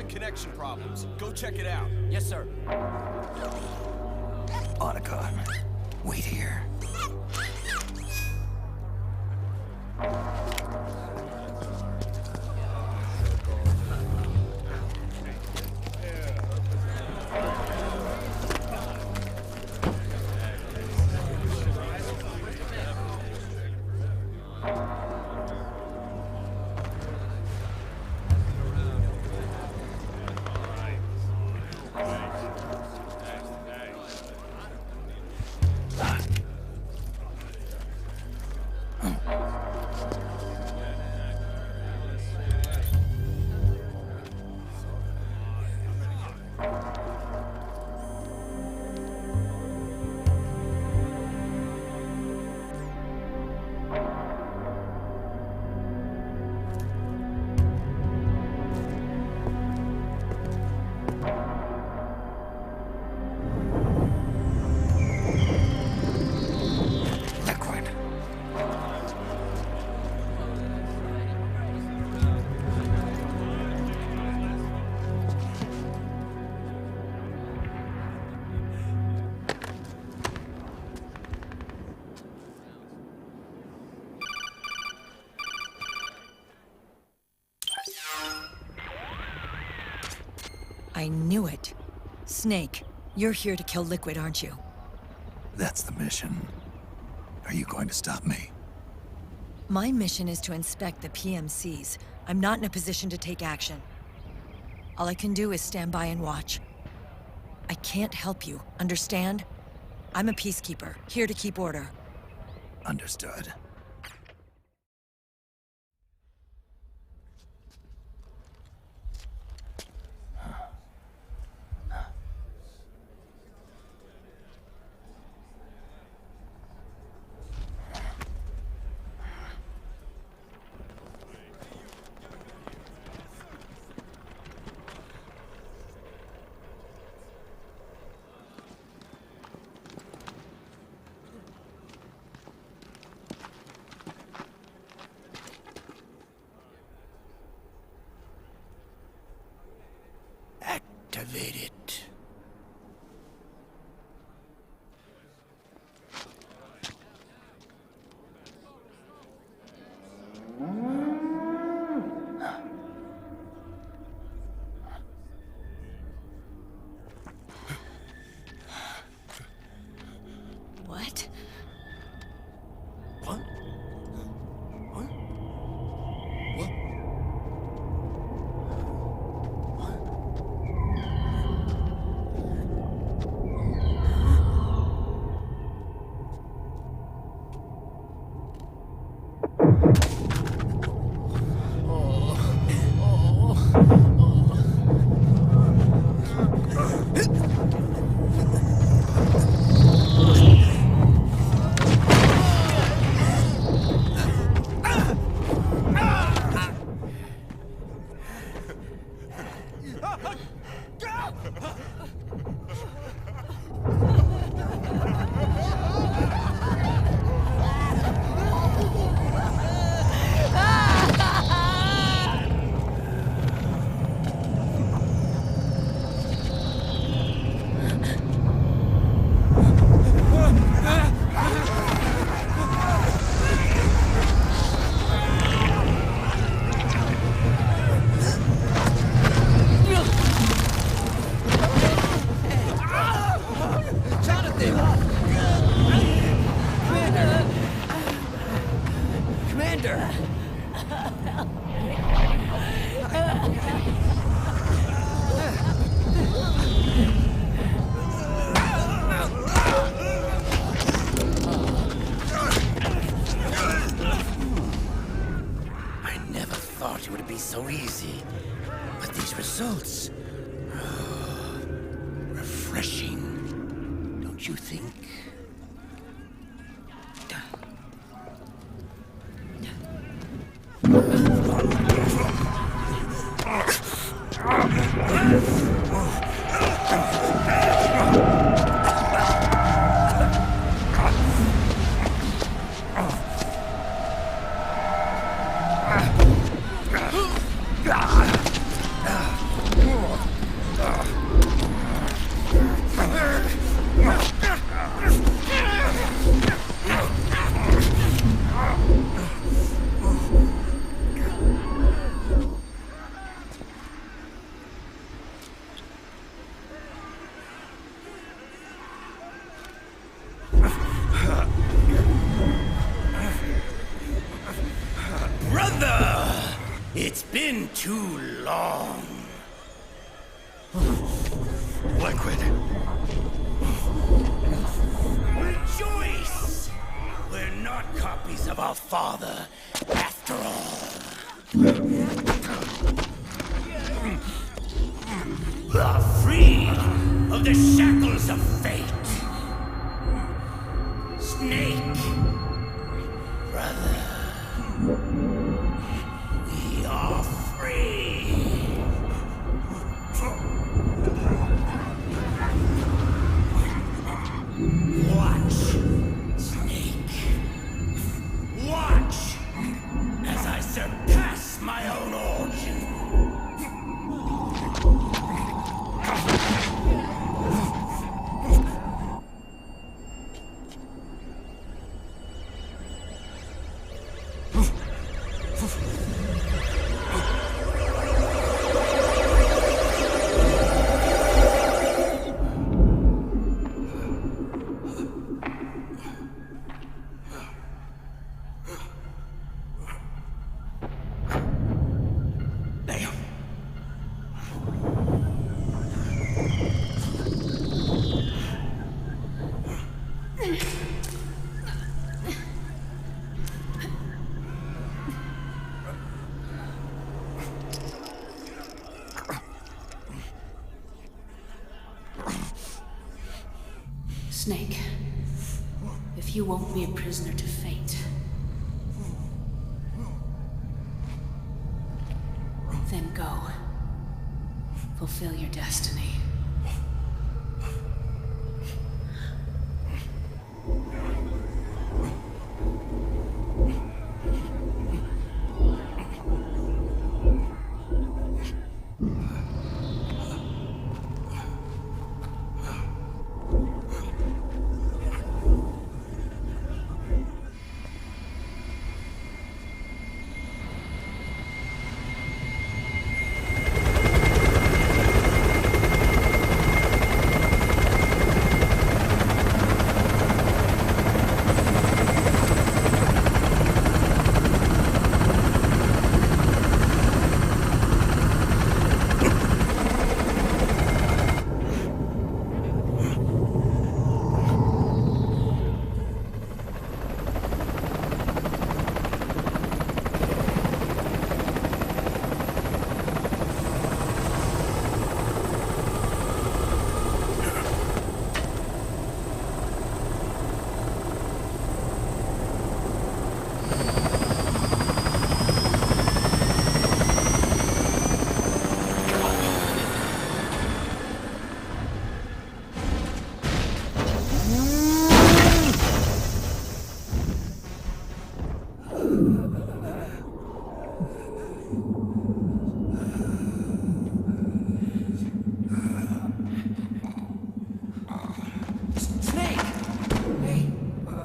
having connection problems. Go check it out. Yes, sir. Otacon, wait here. I knew it. Snake, you're here to kill Liquid, aren't you? That's the mission. Are you going to stop me? My mission is to inspect the PMCs. I'm not in a position to take action. All I can do is stand by and watch. I can't help you, understand? I'm a peacekeeper, here to keep order. Understood. Activate it. What? What? What? What? So easy. But these results... refreshing. Don't you think? It's been too long. Liquid. Rejoice! We're not copies of our father, after all. Are free of the shackles of fate. Snake, brother, we are free. Watch, Snake. Watch as I surpass my own origin. Snake, if you won't be a prisoner to fate, then go. Fulfill your destiny.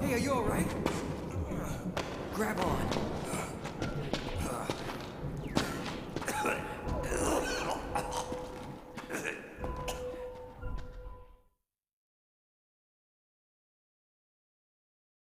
Hey, are you alright? Grab on.